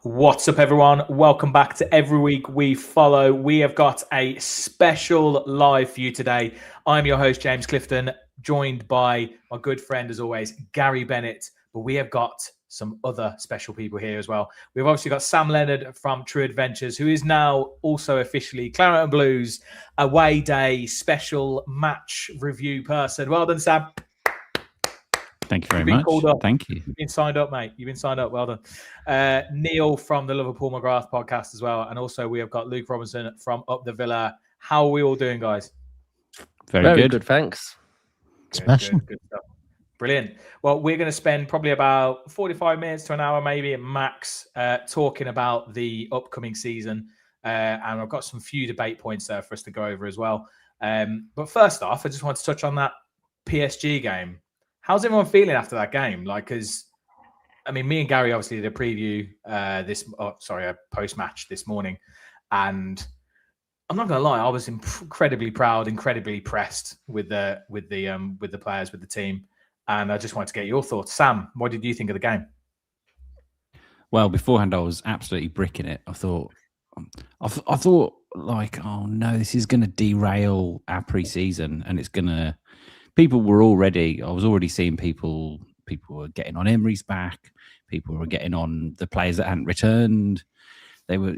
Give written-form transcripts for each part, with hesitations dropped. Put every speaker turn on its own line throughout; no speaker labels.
What's up, everyone? Welcome back to Every Week We Follow. We have got a special live for you today. I'm your host, James Clifton, joined by my good friend, as always, Gary Bennett. But we have got some other special people here as well. We've obviously got Sam Leonard from True Adventures, who is now also officially Claret and Blues away day special match review person. Well done, Sam.
Thank you very much. Thank you.
You've been signed up, mate. You've been signed up. Well done. Neil from the Love of Paul McGrath podcast as well. And also we have got Luke Robinson from Up the Villa. How are we all doing, guys?
Very good, thanks.
Smashing.
Good stuff. Brilliant. Well, we're going to spend probably about 45 minutes to an hour, maybe at max, talking about the upcoming season. And I've got some few debate points there for us to go over as well. But first off, I just want to touch on that PSG game. How's everyone feeling after that game? Me and Gary obviously did a preview a post-match this morning, and I'm not going to lie, I was incredibly proud, incredibly impressed with the players, with the team, and I just wanted to get your thoughts. Sam, what did you think of the game?
Well, beforehand, I was absolutely bricking it. I thought, like, oh no, this is going to derail our pre-season, and it's going to. I was already seeing people were getting on Emery's back. People were getting on the players that hadn't returned. They were,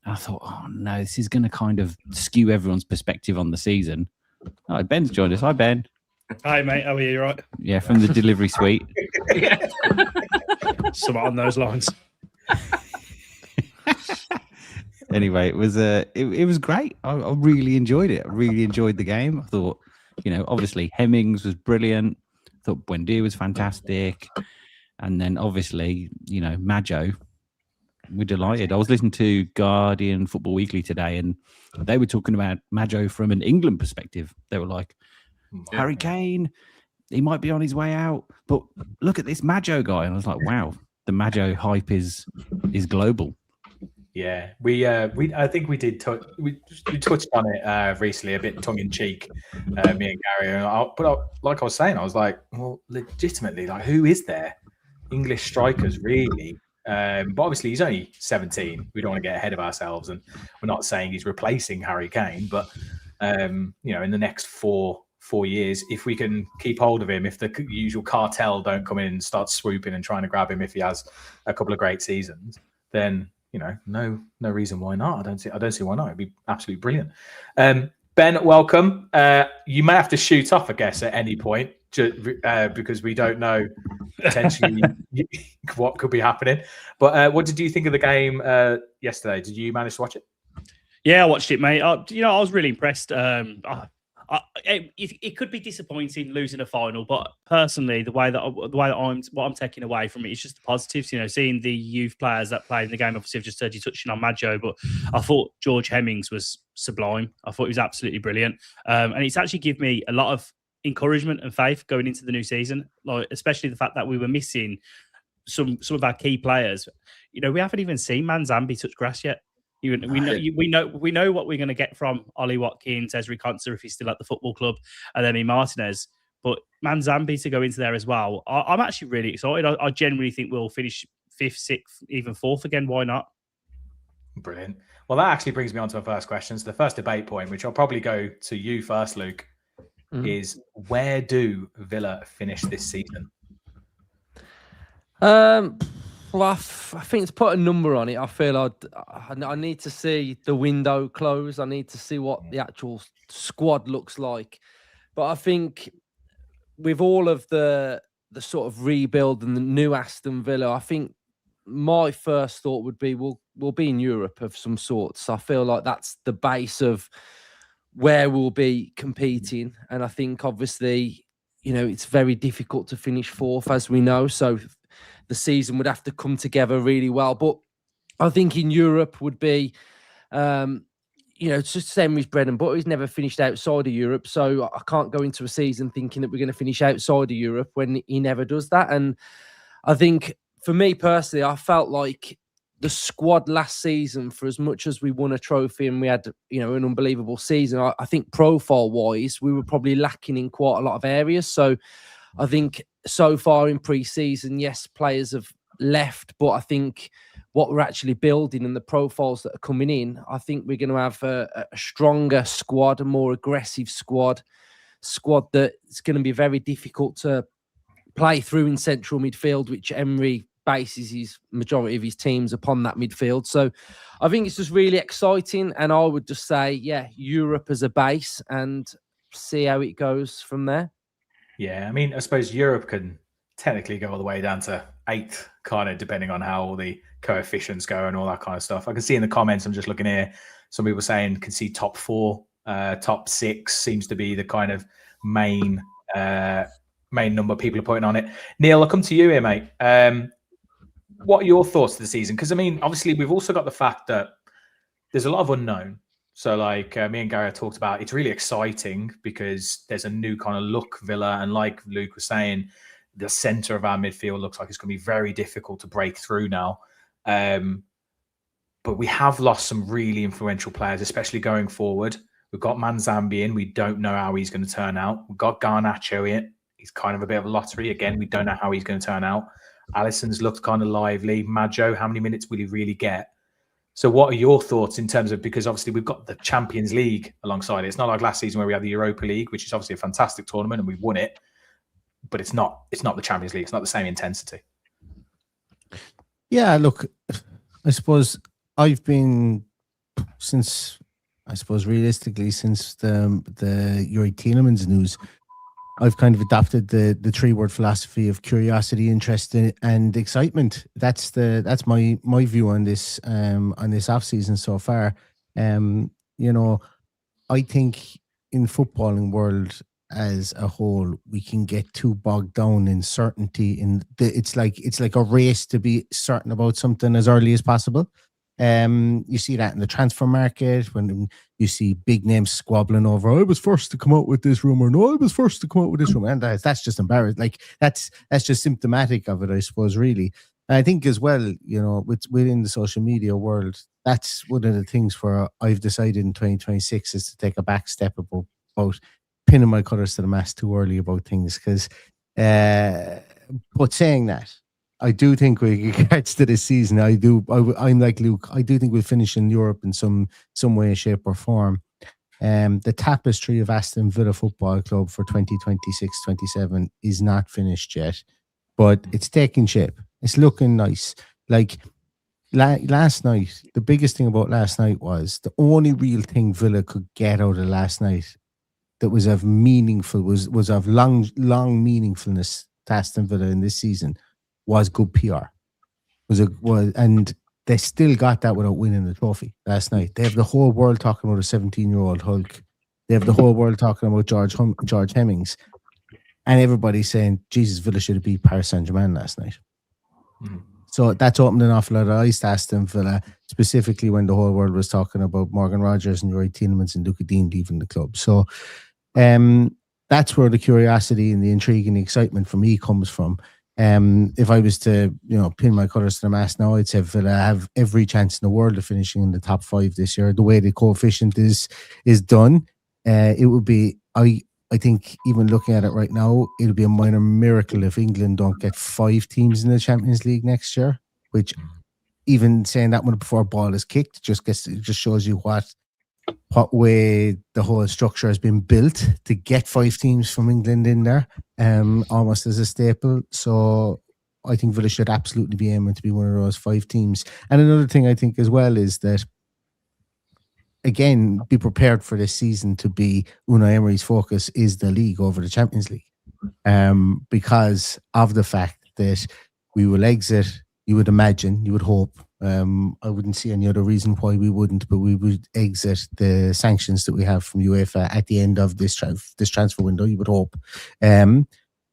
I thought, oh no, this is going to kind of skew everyone's perspective on the season. Oh, Ben's joined us. Hi, Ben.
Hi, mate. How are you? Right?
Yeah, from the delivery suite.
Something on those lines.
Anyway, it was great. I really enjoyed it. I really enjoyed the game. I thought, obviously Hemmings was brilliant. I thought Buendia was fantastic. And then obviously, Maggio, we're delighted. I was listening to Guardian Football Weekly today, and they were talking about Maggio from an England perspective. They were like, Harry Kane, he might be on his way out, but look at this Maggio guy. And I was like, wow, the Maggio hype is global.
Yeah, I think we did. We touched on it recently, a bit tongue in cheek, me and Gary. Like I was saying, I was like, well, legitimately, like, who is there? English strikers, really? But obviously, he's only 17. We don't want to get ahead of ourselves, and we're not saying he's replacing Harry Kane. But in the next four years, if we can keep hold of him, if the usual cartel don't come in and start swooping and trying to grab him, if he has a couple of great seasons, then. No reason why not. I don't see why not. It'd be absolutely brilliant. Ben, welcome. You may have to shoot off, I guess, at any point, because we don't know potentially what could be happening. But what did you think of the game yesterday? Did you manage to watch it?
Yeah, I watched it, mate. I was really impressed. It could be disappointing losing a final, but personally, the way that I'm taking away from it is just the positives. Seeing the youth players that played in the game. Obviously, I've just heard you touching on Maggio, but I thought George Hemmings was sublime. I thought he was absolutely brilliant, and it's actually given me a lot of encouragement and faith going into the new season. Like, especially the fact that we were missing some of our key players. We haven't even seen Manzambi touch grass yet. We know what we're going to get from Ollie Watkins, Ezri Konsa if he's still at the football club, and then Martinez. But Manzambi to go into there as well. I'm actually really excited. I genuinely think we'll finish 5th, 6th, even 4th again. Why not?
Brilliant. Well, that actually brings me on to my first question. So the first debate point, which I'll probably go to you first, Luke, is where do Villa finish this season?
Well, I think to put a number on it, I feel I need to see the window close. I need to see what the actual squad looks like. But I think with all of the sort of rebuild and the new Aston Villa, I think my first thought would be we'll be in Europe of some sort. So I feel like that's the base of where we'll be competing. And I think obviously, it's very difficult to finish 4th, as we know. So the season would have to come together really well. But I think in Europe would be, it's just Emery's bread and butter. He's never finished outside of Europe. So I can't go into a season thinking that we're going to finish outside of Europe when he never does that. And I think for me personally, I felt like the squad last season, for as much as we won a trophy and we had, an unbelievable season, I think profile-wise, we were probably lacking in quite a lot of areas. So I think so far in pre-season, yes, players have left, but I think what we're actually building and the profiles that are coming in, I think we're going to have a stronger squad, a more aggressive squad that's going to be very difficult to play through in central midfield, which Emery bases his majority of his teams upon that midfield. So I think it's just really exciting. And I would just say, yeah, Europe as a base and see how it goes from there.
Yeah, I mean, I suppose Europe can technically go all the way down to 8th, kind of depending on how all the coefficients go and all that kind of stuff. I can see in the comments, I'm just looking here, some people saying can see top 4, top 6 seems to be the kind of main number people are putting on it. Neil, I'll come to you here, mate. What are your thoughts of the season? Because, I mean, obviously, we've also got the fact that there's a lot of unknown. So, like me and Gary talked about, it's really exciting because there's a new kind of look, Villa. And like Luke was saying, the centre of our midfield looks like it's going to be very difficult to break through now. But we have lost some really influential players, especially going forward. We've got Manzambi in. We don't know how he's going to turn out. We've got Garnacho in. He's kind of a bit of a lottery. Again, we don't know how he's going to turn out. Alisson's looked kind of lively. Maggio, how many minutes will he really get? So what are your thoughts in terms of, because obviously we've got the Champions League alongside it. It's not like last season where we had the Europa League, which is obviously a fantastic tournament and we won it, but it's not the Champions League. It's not the same intensity.
Yeah, look, I suppose I've been realistically since the Yuri Tielemans news, I've kind of adopted the 3-word philosophy of curiosity, interest, and excitement. That's my view on this off season so far. You know, I think in footballing world as a whole, we can get too bogged down in certainty. It's like a race to be certain about something as early as possible. You see that in the transfer market when you see big names squabbling over, I was first to come out with this rumor. No, I was first to come out with this rumor. And that's just embarrassing. Like that's just symptomatic of it, I suppose, really. And I think as well, you know, within the social media world, that's one of the things where I've decided in 2026 is to take a back step about pinning my colours to the mast too early about things. Because, but saying that, I do think with regards to this season, I'm like Luke. I do think we'll finish in Europe in some way, shape, or form. The tapestry of Aston Villa Football Club for 2026-27 is not finished yet, but it's taking shape. It's looking nice. Like last night, the biggest thing about last night was the only real thing Villa could get out of last night that was of meaningful was of long meaningfulness to Aston Villa in this season. Was good PR. And they still got that without winning the trophy last night. They have the whole world talking about a 17-year-old Hulk. They have the whole world talking about George Hemmings. And everybody's saying, Jesus, Villa should have beat Paris Saint-Germain last night. Mm-hmm. So that's opened an awful lot of eyes to Aston Villa, specifically when the whole world was talking about Morgan Rogers and Yuri Tielemans and Luca Dean leaving the club. So that's where the curiosity and the intrigue and the excitement for me comes from. If I was to, pin my colours to the mast now, I'd say Villa have every chance in the world of finishing in the top 5 this year. The way the coefficient is done, it would be, I think even looking at it right now, it'll be a minor miracle if England don't get 5 teams in the Champions League next year, which even saying that one before a ball is kicked just shows you what way the whole structure has been built to get 5 teams from England in there, almost as a staple. So I think Villa should absolutely be aiming to be one of those 5 teams. And another thing I think as well is that, again, be prepared for this season to be Unai Emery's focus is the league over the Champions League, because of the fact that we will exit, you would imagine, you would hope, I wouldn't see any other reason why we wouldn't, but we would exit the sanctions that we have from UEFA at the end of this transfer window, you would hope. And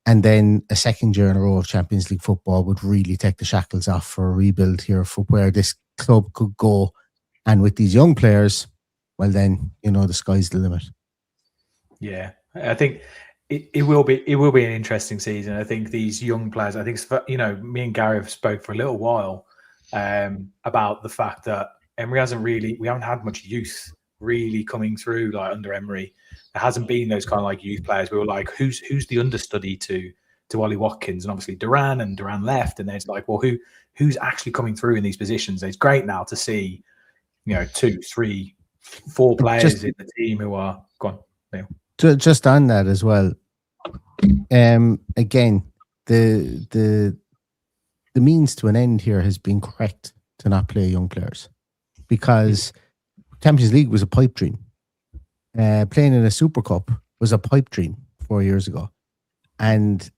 then a second year in a row of Champions League football would really take the shackles off for a rebuild here for where this club could go. And with these young players, well then, the sky's the limit. Yeah,
I think it will be an interesting season. I think these young players, I think, me and Gary have spoke for a little while about the fact that Emery we haven't had much youth really coming through like under Emery. There hasn't been those kind of like youth players. We were like, who's the understudy to to Ollie Watkins and obviously Duran left, and then it's like, well, who's actually coming through in these positions? It's great now to see, 2, 3, 4 players in the team who are gone.
Just on that as well. Again, the means to an end here has been correct to not play young players, because Champions League was a pipe dream. Playing in a Super Cup was a pipe dream 4 years ago, and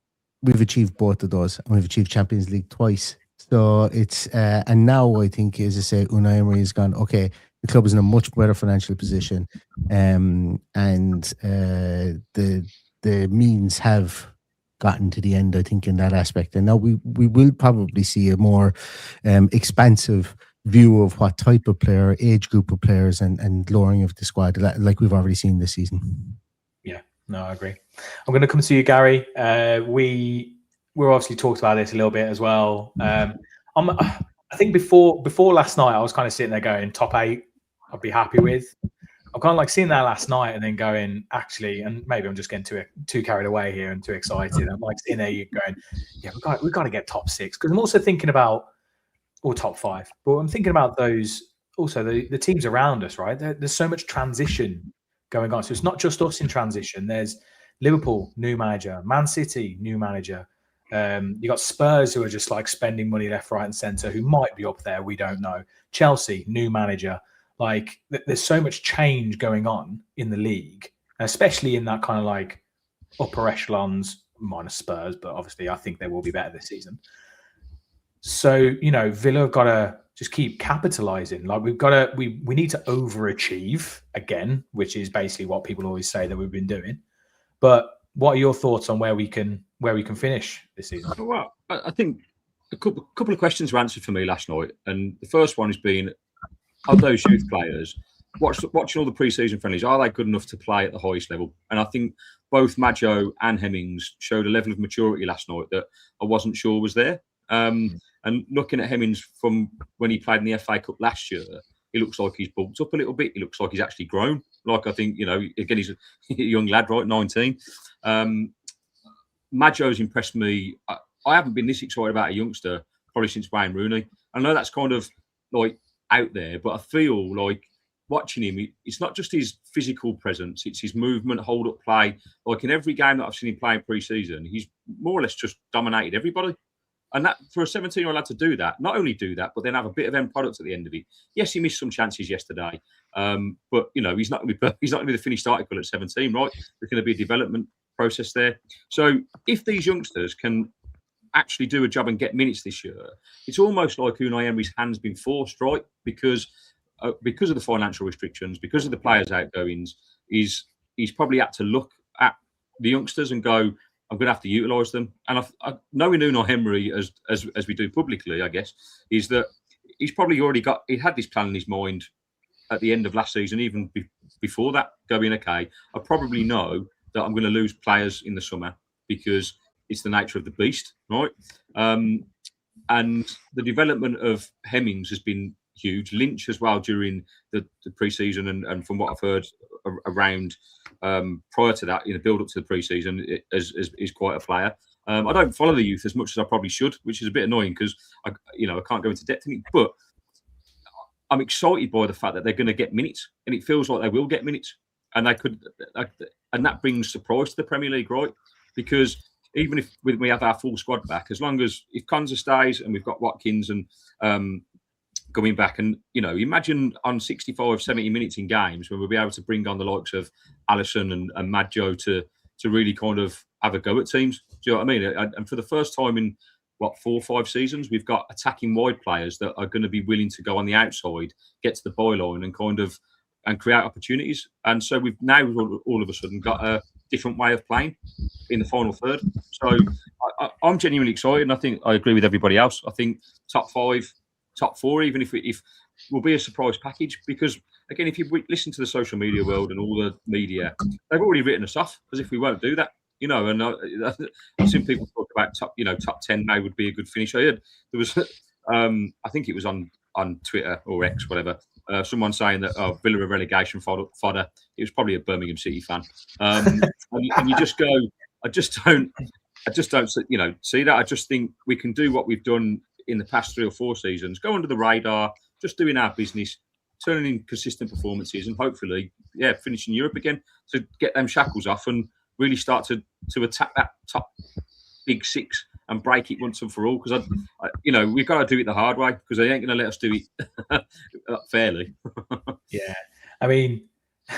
we've achieved both of those, and we've achieved Champions League twice. So it's and now I think, as I say, Unai Emery has gone, okay, the club is in a much better financial position, and the means have gotten to the end, I think, in that aspect. And now we will probably see a more expansive view of what type of player, age group of players, and lowering of the squad, like we've already seen this season. Yeah,
no, I agree. I'm going to come to you, Gary. We're obviously talked about this a little bit as well. I think before last night, I was kind of sitting there going, top 8, I'd be happy with. I'm kind of like seeing that last night and then going, actually, and maybe I'm just getting too carried away here and too excited. I'm like sitting there going, yeah, we've got to get top 6, because I'm also thinking about, or top 5, but I'm thinking about those also the teams around us, right? There's so much transition going on. So it's not just us in transition. There's Liverpool, new manager, Man City, new manager. You got Spurs, who are just like spending money left, right, and centre, who might be up there. We don't know. Chelsea, new manager. Like, there's so much change going on in the league, especially in that kind of like upper echelons, minus Spurs, but obviously I think they will be better this season. So, Villa have got to just keep capitalising. Like, we need to overachieve again, which is basically what people always say that we've been doing. But what are your thoughts on where we can finish this season?
Well, I think a couple of questions were answered for me last night, and the first one has been, are those youth players watching all the pre-season friendlies, are they good enough to play at the highest level? And I think both Maggio and Hemmings showed a level of maturity last night that I wasn't sure was there. And looking at Hemmings from when he played in the FA Cup last year, he looks like he's bulked up a little bit. He looks like he's actually grown. Like, I think, again, he's a young lad, right? 19. Maggio's impressed me. I haven't been this excited about a youngster probably since Wayne Rooney. I know that's kind of like out there, but I feel like watching him, it's not just his physical presence, it's his movement, hold up play. Like, in every game that I've seen him play in pre-season, he's more or less just dominated everybody. And that, for a 17-year-old lad to do that, not only do that, but then have a bit of end product at the end of it. Yes, he missed some chances yesterday, but he's not going to be the finished article at 17, right? There's going to be a development process there. So if these youngsters can actually do a job and get minutes this year, it's almost like Unai Emery's hand's been forced, right? Because of the financial restrictions, because of the players' outgoings, he's probably had to look at the youngsters and go, I'm going to have to utilise them. And knowing Unai Emery as we do publicly, I guess, is that he's probably already had this plan in his mind at the end of last season, even before that, going, okay, I probably know that I'm going to lose players in the summer because it's the nature of the beast, right? And the development of Hemmings has been huge. Lynch as well during the pre-season, and from what I've heard around prior to that, in the build-up to the pre-season, is quite a player. I don't follow the youth as much as I probably should, which is a bit annoying because I can't go into depth in it. But I'm excited by the fact that they're going to get minutes, and it feels like they will get minutes, and they could, and that brings surprise to the Premier League, right? Because even if we have our full squad back, as long as if Konza stays and we've got Watkins and going back, and imagine on 65, 70 minutes in games when we'll be able to bring on the likes of Alisson and Maggio to really kind of have a go at teams. Do you know what I mean? And for the first time in 4 or 5 seasons, we've got attacking wide players that are going to be willing to go on the outside, get to the byline, and create opportunities. And so we've now all of a sudden got a different way of playing in the final third. So I'm genuinely excited, and I think I agree with everybody else. I think top 5, top 4, even if will be a surprise package, because again, if you listen to the social media world and all the media, they've already written us off as if we won't do that. And I've seen people talk about top 10 now would be a good finish. I heard there was, I think it was on Twitter or X, whatever, someone saying that Villa are relegation fodder. It was probably a Birmingham City fan, and you just go, I just don't. I just don't, see that. I just think we can do what we've done in the past 3 or 4 seasons, go under the radar, just doing our business, turning in consistent performances, and hopefully, finishing Europe again to get them shackles off and really start to attack that top big 6 and break it once and for all. Because we've got to do it the hard way, because they ain't going to let us do it fairly.
Yeah, I mean,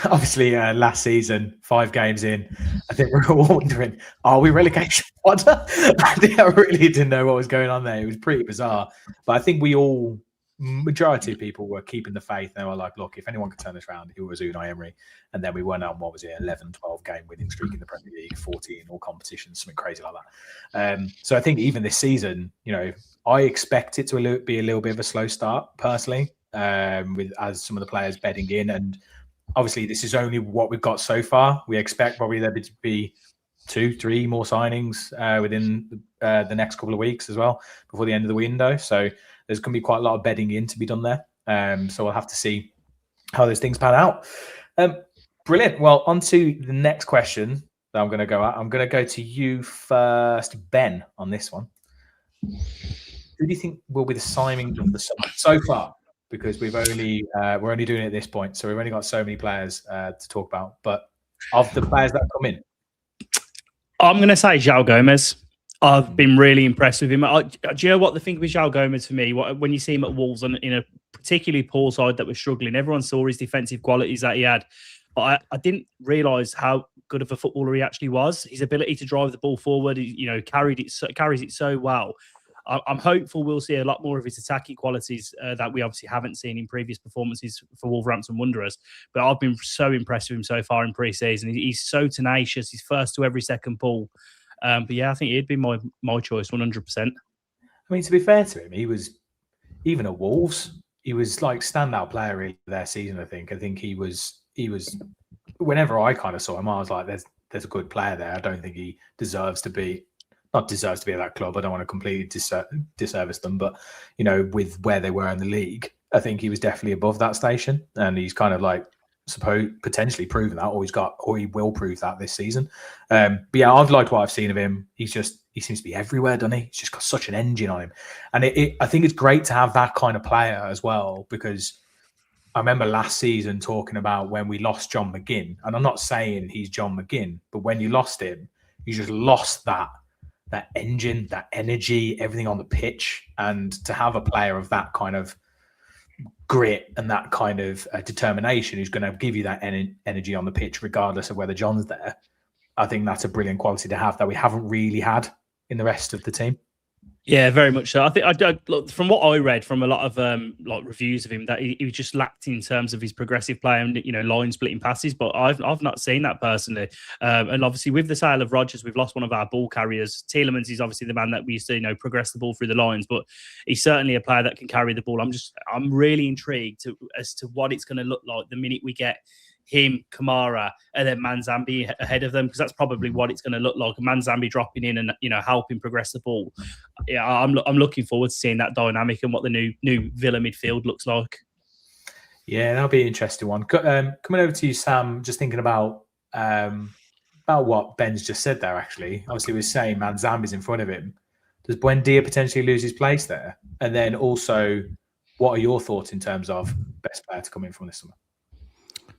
obviously, last season, 5 games in, I think we're all wondering, are we relegation fodder? I really didn't know what was going on there. It was pretty bizarre. But I think majority of people were keeping the faith. They were like, look, if anyone could turn this around, it was Unai Emery. And then we went on, 11, 12 game winning streak in the Premier League, 40 in all competitions, something crazy like that. So I think even this season, I expect it to be a little bit of a slow start, personally, as some of the players bedding in. And obviously, this is only what we've got so far. We expect probably there to be 2-3 more signings within the next couple of weeks as well, before the end of the window. So there's going to be quite a lot of bedding in to be done there. So we'll have to see how those things pan out. Brilliant. Well, on to the next question that I'm going to go at. I'm going to go to you first, Ben, on this one. Who do you think will be the signing of the summer so far? Because we're only doing it at this point, so we've only got so many players to talk about. But of the players that come in,
I'm going to say João Gomes. I've been really impressed with him. Do you know what the thing with João Gomes for me? When you see him at Wolves in a particularly poor side that was struggling, everyone saw his defensive qualities that he had. But I didn't realise how good of a footballer he actually was. His ability to drive the ball forward, carries it so well. I'm hopeful we'll see a lot more of his attacking qualities that we obviously haven't seen in previous performances for Wolverhampton Wanderers. But I've been so impressed with him so far in pre-season. He's so tenacious. He's first to every second ball. But yeah, I think he'd be my choice 100%.
I mean, to be fair to him, he was, even at Wolves, he was like standout player really their season, I think. I think he was, whenever I kind of saw him, I was like, there's a good player there. I don't think he deserves to be at that club. I don't want to completely disservice them, but with where they were in the league, I think he was definitely above that station, and he's kind of like potentially proven that, or he will prove that this season. But yeah, I've liked what I've seen of him. He seems to be everywhere, doesn't he? He's just got such an engine on him, and I think it's great to have that kind of player as well, because I remember last season talking about when we lost John McGinn, and I'm not saying he's John McGinn, but when you lost him, you just lost that engine, that energy, everything on the pitch. And to have a player of that kind of grit and that kind of determination who's going to give you that energy on the pitch, regardless of whether John's there, I think that's a brilliant quality to have that we haven't really had in the rest of the team.
Yeah, very much so. I think look, from what I read from a lot of reviews of him, that he just lacked in terms of his progressive play and line splitting passes. But I've not seen that personally. And obviously with the sale of Rodgers, we've lost one of our ball carriers. Tielemans is obviously the man that we used to progress the ball through the lines, but he's certainly a player that can carry the ball. I'm really intrigued as to what it's going to look like the minute we get him, Kamara, and then Manzambi ahead of them, because that's probably what it's going to look like. Manzambi dropping in and helping progress the ball. Yeah, I'm looking forward to seeing that dynamic and what the new Villa midfield looks like.
Yeah, that'll be an interesting one. Coming over to you, Sam, just thinking about what Ben's just said there. Actually, obviously, we're saying Manzambi's in front of him. Does Buendia potentially lose his place there? And then also, what are your thoughts in terms of best player to come in from this summer?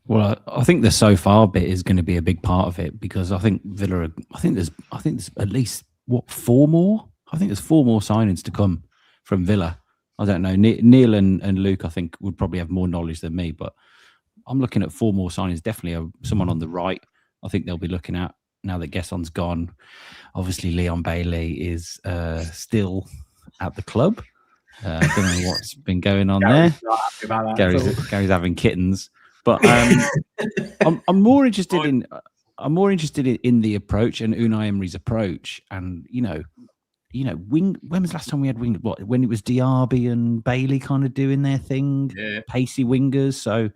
Well, I think the so far bit is going to be a big part of it, because I think Villa. I think there's at least 4 more. I think there's 4 more signings to come from Villa. I don't know. Neil and Luke, I think, would probably have more knowledge than me, but I'm looking at 4 more signings. Definitely someone on the right. I think they'll be looking at now that Gesson's gone. Obviously, Leon Bailey is still at the club. I don't know what's been going on there. Gary's having kittens. But I'm more interested in the approach and Unai Emery's approach. And when was the last time we had wing? When it was Diaby and Bailey kind of doing their thing, pacey wingers. So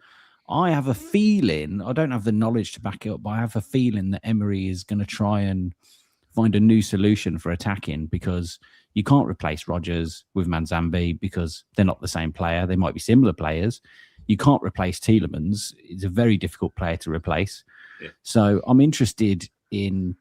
I have a feeling, I don't have the knowledge to back it up, but I have a feeling that Emery is going to try and find a new solution for attacking, because you can't replace Rodgers with Manzambi because they're not the same player. They might be similar players. You can't replace Tielemans. It's a very difficult player to replace. Yeah. So I'm interested in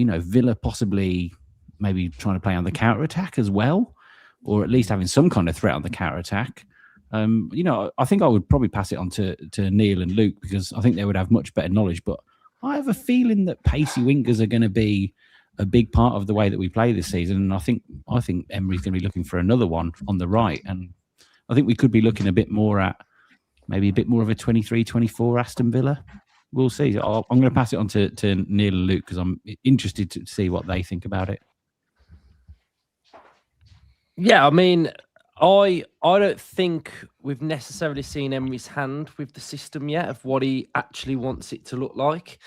Villa possibly maybe trying to play on the counter attack as well, or at least having some kind of threat on the counter attack. I think I would probably pass it on to Neil and Luke, because I think they would have much better knowledge. But I have a feeling that pacey wingers are going to be a big part of the way that we play this season. And I think Emery's going to be looking for another one on the right. And I think we could be looking a bit more at maybe a bit more of a 23-24 Aston Villa. We'll see. I'm going to pass it on to Neil and Luke, because I'm interested to see what they think about it.
Yeah, I mean, I don't think we've necessarily seen Emery's hand with the system yet of what he actually wants it to look like.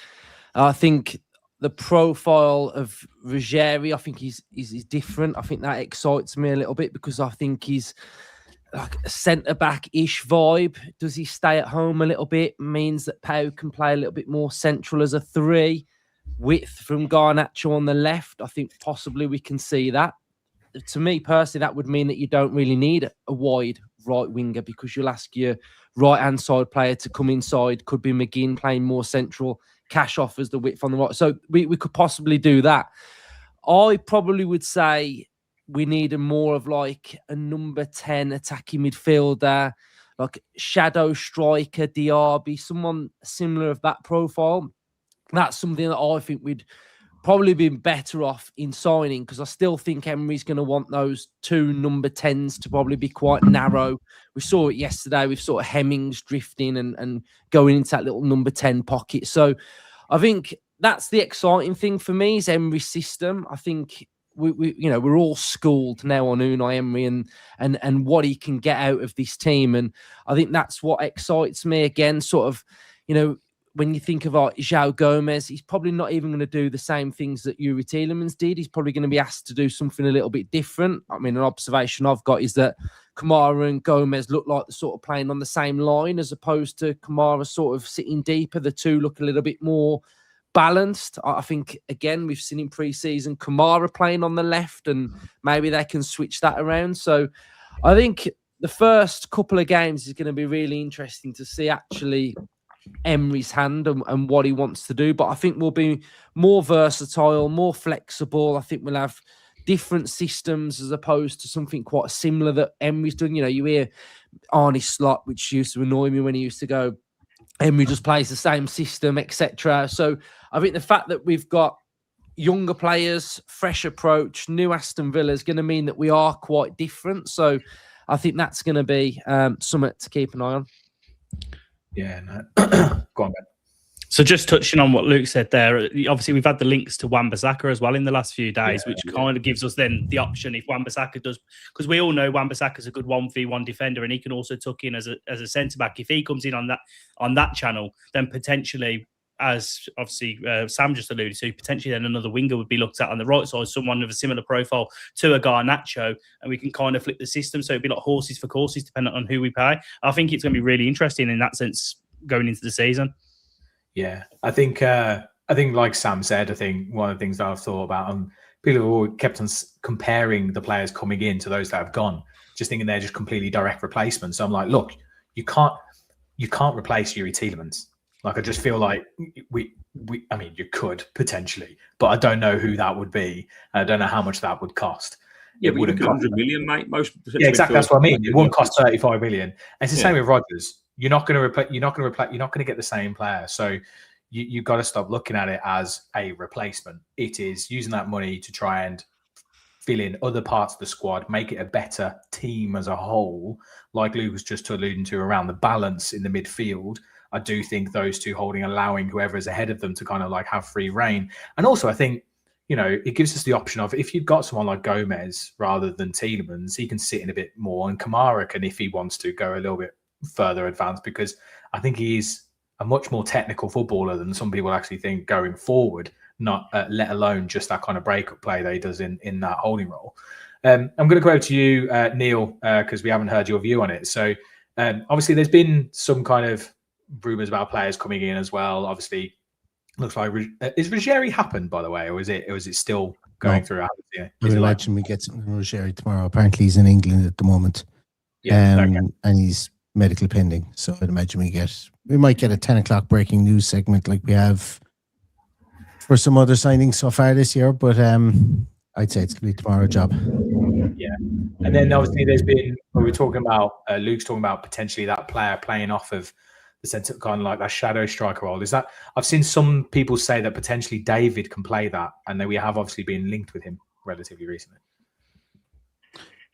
I think the profile of Ruggieri, I think is different. I think that excites me a little bit, because I think he's like a centre-back-ish vibe. Does he stay at home a little bit? Means that Pau can play a little bit more central as a 3. Width from Garnacho on the left. I think possibly we can see that. To me personally, that would mean that you don't really need a wide right winger, because you'll ask your right-hand side player to come inside. Could be McGinn playing more central. Cash offers the width on the right. So we could possibly do that. I probably would say we need a more of like a number 10 attacking midfielder, like shadow striker, Diaby, someone similar of that profile. That's something that I think we'd probably been better off in signing, because I still think Emery's going to want those 2 number 10s to probably be quite narrow. We saw it yesterday with sort of Hemmings drifting and going into that little number 10 pocket. So I think that's the exciting thing for me, is Emery's system. I think we're all schooled now on Unai Emery and what he can get out of this team. And I think that's what excites me again, sort of, when you think about João Gomes, he's probably not even going to do the same things that Youri Tielemans did. He's probably going to be asked to do something a little bit different. I mean, an observation I've got is that Kamara and Gomes look like they're sort of playing on the same line, as opposed to Kamara sort of sitting deeper. The two look a little bit more balanced. I think, again, we've seen in pre-season Kamara playing on the left, and maybe they can switch that around. So I think the first couple of games is going to be really interesting to see actually Emery's hand and what he wants to do. But I think we'll be more versatile, more flexible. I think we'll have different systems as opposed to something quite similar that Emery's done. You hear Arne Slot, which used to annoy me when he used to go, Emery just plays the same system, etc. So I think the fact that we've got younger players, fresh approach, new Aston Villa is going to mean that we are quite different. So I think that's going to be something to keep an eye on.
Yeah, no. Go on, Ben.
So just touching on what Luke said there, obviously we've had the links to Wan-Bissaka as well in the last few days, which kind of gives us then the option if Wan-Bissaka does, because we all know Wan-Bissaka's a good 1v1 defender, and he can also tuck in as a centre-back. If he comes in on that channel, then potentially, as obviously Sam just alluded to, potentially then another winger would be looked at on the right side, someone of a similar profile to a Garnacho, and we can kind of flip the system. So it'd be like horses for courses, depending on who we pay. I think it's going to be really interesting in that sense going into the season.
Yeah, I think like Sam said, I think one of the things that I've thought about, people have all kept on comparing the players coming in to those that have gone, just thinking they're just completely direct replacements. So I'm like, look, you can't replace Youri Tielemans. Like, I just feel like I mean, you could potentially, but I don't know who that would be. I don't know how much that would cost.
Yeah, it wouldn't cost 100 million, mate.
Yeah, exactly. That's what I mean. It wouldn't cost 35 million. And it's the same with Rodgers. You're not going to get the same player. So you've got to stop looking at it as a replacement. It is using that money to try and fill in other parts of the squad, make it a better team as a whole. Like Luke was just alluding to around the balance in the midfield. I do think those two allowing whoever is ahead of them to kind of like have free reign. And also I think, it gives us the option of, if you've got someone like Gomes rather than Tielemans, he can sit in a bit more, and Kamara can, if he wants to, go a little bit further advanced, because I think he's a much more technical footballer than some people actually think going forward, not let alone just that kind of breakup play that he does in that holding role. I'm going to go over to you, Neil, because we haven't heard your view on it. So obviously there's been some kind of rumours about players coming in as well. Obviously, looks like is Ruggieri happened, by the way, or is it still going through?
I would imagine we get something from Ruggieri tomorrow. Apparently, he's in England at the moment, and he's medically pending. So I'd imagine we might get a 10 o'clock breaking news segment like we have for some other signings so far this year, but I'd say it's going to be tomorrow's job.
Yeah. And then obviously there's been, when we're talking about, Luke's talking about potentially that player playing off of the centre, kind of like that shadow striker role. Is that, I've seen some people say that potentially David can play that, and then we have obviously been linked with him relatively recently.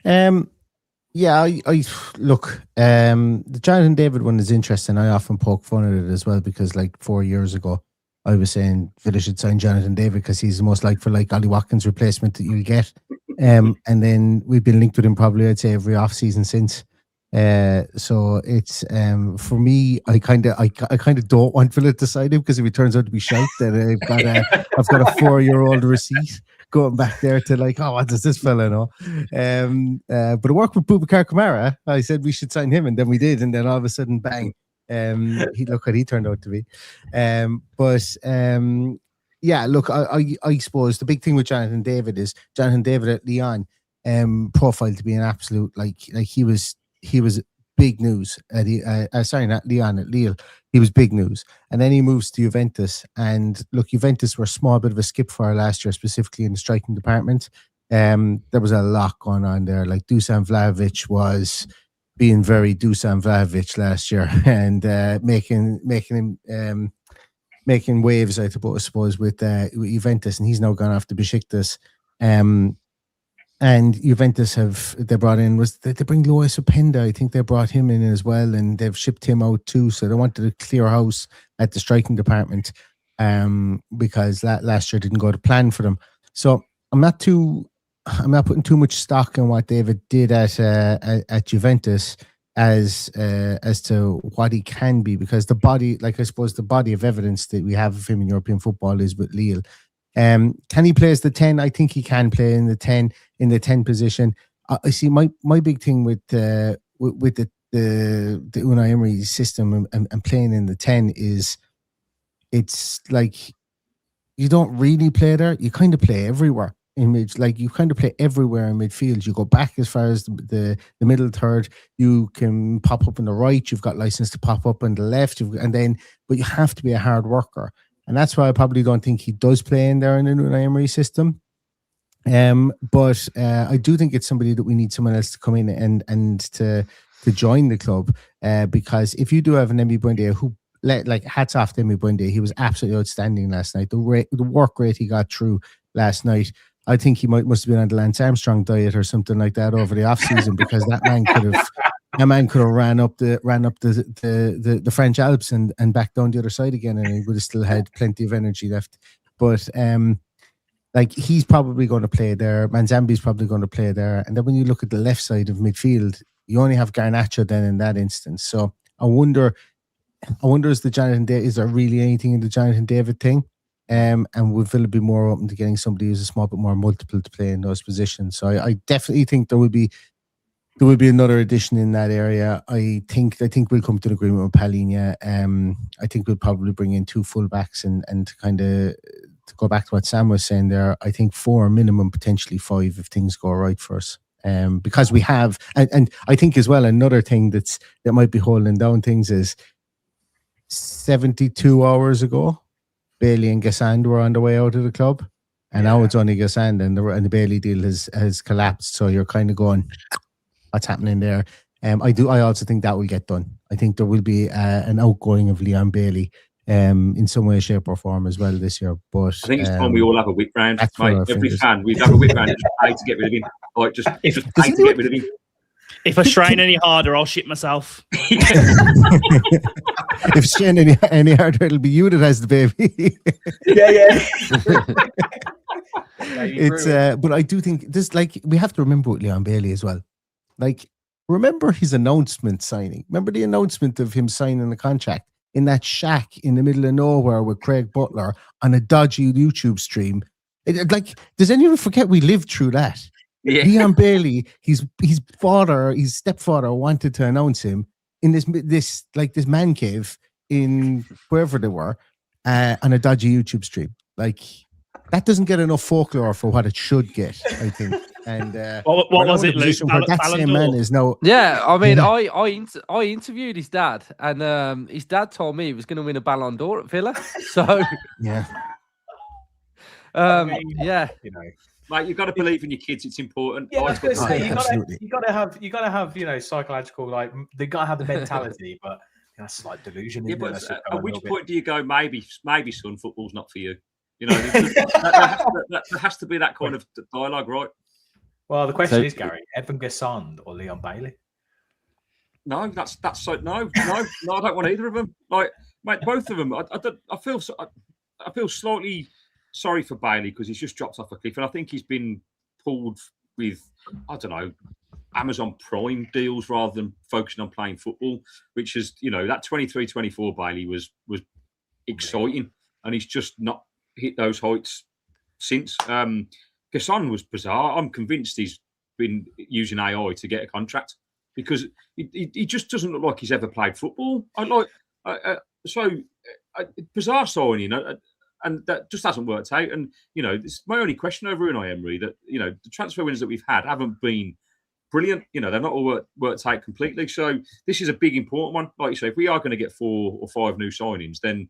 Yeah, I look, the Jonathan David one is interesting. I often poke fun at it as well, because like 4 years ago, I was saying Villa should sign Jonathan David because he's the most like for like Ollie Watkins replacement that you'll get. And then we've been linked with him probably, I'd say, every off season since. So it's for me, I kind of don't want Villa to sign him, because if it turns out to be shite, then I've got a 4-year-old receipt going back there to like, oh, what does this fella know? But I worked with Boubacar Kamara. I said we should sign him, and then we did, and then all of a sudden, bang! Look what he turned out to be. Yeah, look, I suppose the big thing with Jonathan David is Jonathan David at Lyon profiled to be an absolute like he was big news at not Lyon, at Lille. He was big news, and then he moves to Juventus. And look, Juventus were a small bit of a skip for last year, specifically in the striking department. There was a lot going on there. Like Dusan Vlahovic was being very Dusan Vlahovic last year, and making waves, I suppose, with Juventus, and he's now gone off to Besiktas. And Juventus they brought in, they bring Lois Openda. I think they brought him in as well, and they've shipped him out too. So they wanted to clear house at the striking department, because that last year didn't go to plan for them. So I'm not putting too much stock in what David did at Juventus as to what he can be, because the body, like I suppose the body of evidence that we have of him in European football is with Lille. Can he play as the 10? I think he can play in the 10 position. I see my big thing with the Unai Emery system and playing in the 10 is, it's like you don't really play there. You kind of play everywhere in mid. Like you kind of play everywhere in midfield. You go back as far as the middle third. You can pop up on the right. You've got license to pop up on the left. But you have to be a hard worker. And that's why I probably don't think he does play in there in the Unai Emery system. But I do think it's somebody that we need someone else to come in and to join the club. Because if you do have an Emery Buendia, who hats off to Emery Buendia, he was absolutely outstanding last night. The work rate he got through last night, I think he must have been on the Lance Armstrong diet or something like that over the off season, because that man could have ran up the French Alps and back down the other side again, and he would have still had plenty of energy left. But he's probably going to play there. Manzambi's probably going to play there. And then when you look at the left side of midfield, you only have Garnacho then in that instance. So I wonder is there really anything in the Jonathan David thing? And would Villa be more open to getting somebody who's a small bit more multiple to play in those positions? So I definitely think there will be another addition in that area. I think we'll come to an agreement with Palhinha. I think we'll probably bring in 2 fullbacks and kind of, to go back to what Sam was saying there, I think 4 minimum, potentially 5 if things go right for us. Because we have, and I think as well, another thing that might be holding down things is 72 hours ago, Bailey and Gassand were on the way out of the club, and now it's only Gassand, and the Bailey deal has collapsed. So you're kind of going, what's happening there? I also think that will get done. I think there will be an outgoing of Leon Bailey in some way, shape or form as well this year. But
I think it's time we all have a whip round. Every fan, we'd have a whip round and try to get rid of him. Or just try to get rid of him.
If I strain any harder, I'll shit myself.
If strain any harder, it'll be you that has the baby.
Yeah.
It's but I do think this, we have to remember with Leon Bailey as well. Remember his announcement signing. Remember the announcement of him signing the contract in that shack in the middle of nowhere with Craig Butler on a dodgy YouTube stream. Does anyone forget we lived through that? Yeah. Leon Bailey, his stepfather wanted to announce him in this man cave in wherever they were on a dodgy YouTube stream. That doesn't get enough folklore for what it should get, I think. And
what was it, Luke?
That same man is now.
Yeah, I mean, I interviewed his dad, and his dad told me he was going to win a Ballon d'Or at Villa. So
yeah.
Yeah.
You know,
Mate, you've got to believe in your kids. It's important.
yeah, I was going to say
Absolutely.
you got to have psychological, like they got to have the mentality, but that's like delusion.
Yeah,
Isn't
but
it?
at which point do you go, maybe, son, football's not for you? You know, there has to be that kind of dialogue, right?
Well, the question is, Gary, Evan Gassand or Leon Bailey?
No, that's so no, I don't want either of them. Like, mate, both of them. I feel slightly sorry for Bailey because he's just dropped off a cliff, and I think he's been pulled with, I don't know, Amazon Prime deals rather than focusing on playing football, which is, you know, that 23-24 Bailey was exciting, and he's just not hit those heights since. Gasson was bizarre. I'm convinced he's been using AI to get a contract because he just doesn't look like he's ever played football. Bizarre signing, and that just hasn't worked out. And, you know, it's my only question over Unai Emery that, you know, the transfer winners that we've had haven't been brilliant. You know, they're not all worked out completely. So this is a big, important one. Like you say, if we are going to get 4 or 5 new signings, then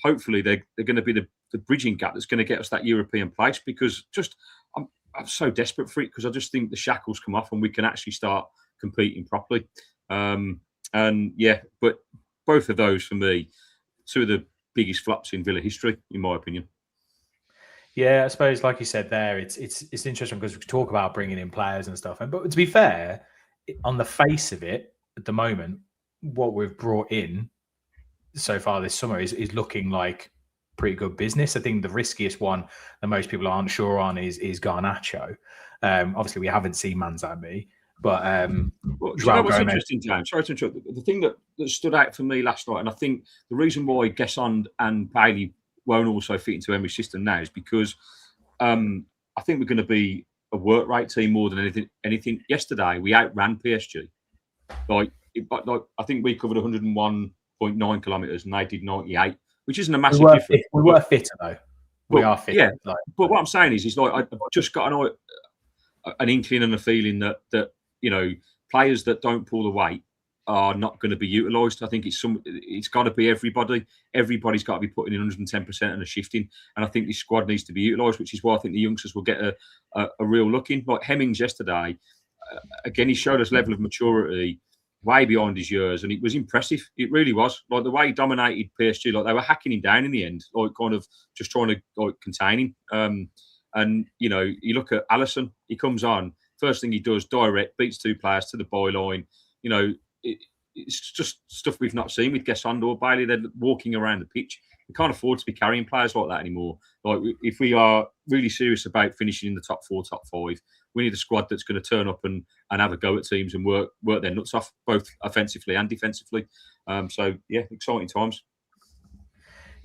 hopefully they're going to be the bridging gap that's going to get us that European place, because just I'm so desperate for it, because I just think the shackles come off and we can actually start competing properly. And yeah, but both of those for me, 2 of the biggest flops in Villa history, in my opinion.
Yeah, I suppose, like you said there, it's interesting because we talk about bringing in players and stuff. But to be fair, on the face of it, at the moment, what we've brought in so far this summer is looking like pretty good business. I think the riskiest one that most people aren't sure on is Garnacho. Obviously, we haven't seen Manzambi, but
what's interesting, James? Sorry to interrupt. The thing that stood out for me last night, and I think the reason why Gesson and Bailey won't also fit into Emery's system now is because I think we're going to be a work rate team more than anything. Yesterday, we outran PSG. Like I think we covered 101.9 kilometres and they did 98, which isn't a massive difference.
We were fitter though. We are fit.
Yeah, but what I'm saying is like I've just got an inkling and a feeling that you know, players that don't pull the weight are not going to be utilised. I think it's got to be everybody. Everybody's got to be putting in 110% and a shifting. And I think this squad needs to be utilised, which is why I think the youngsters will get a real look in. Like Hemmings yesterday, again, he showed us level of maturity way behind his years, and it was impressive. It really was. Like the way he dominated PSG, like they were hacking him down in the end, like kind of just trying to like contain him. And you know, you look at Alisson, he comes on, first thing he does, direct, beats 2 players to the byline. You know, it's just stuff we've not seen with Gesson or Bailey. They're walking around the pitch. We can't afford to be carrying players like that anymore. Like if we are really serious about finishing in the top 4, top 5, we need a squad that's going to turn up and have a go at teams and work their nuts off, both offensively and defensively. So yeah, exciting times.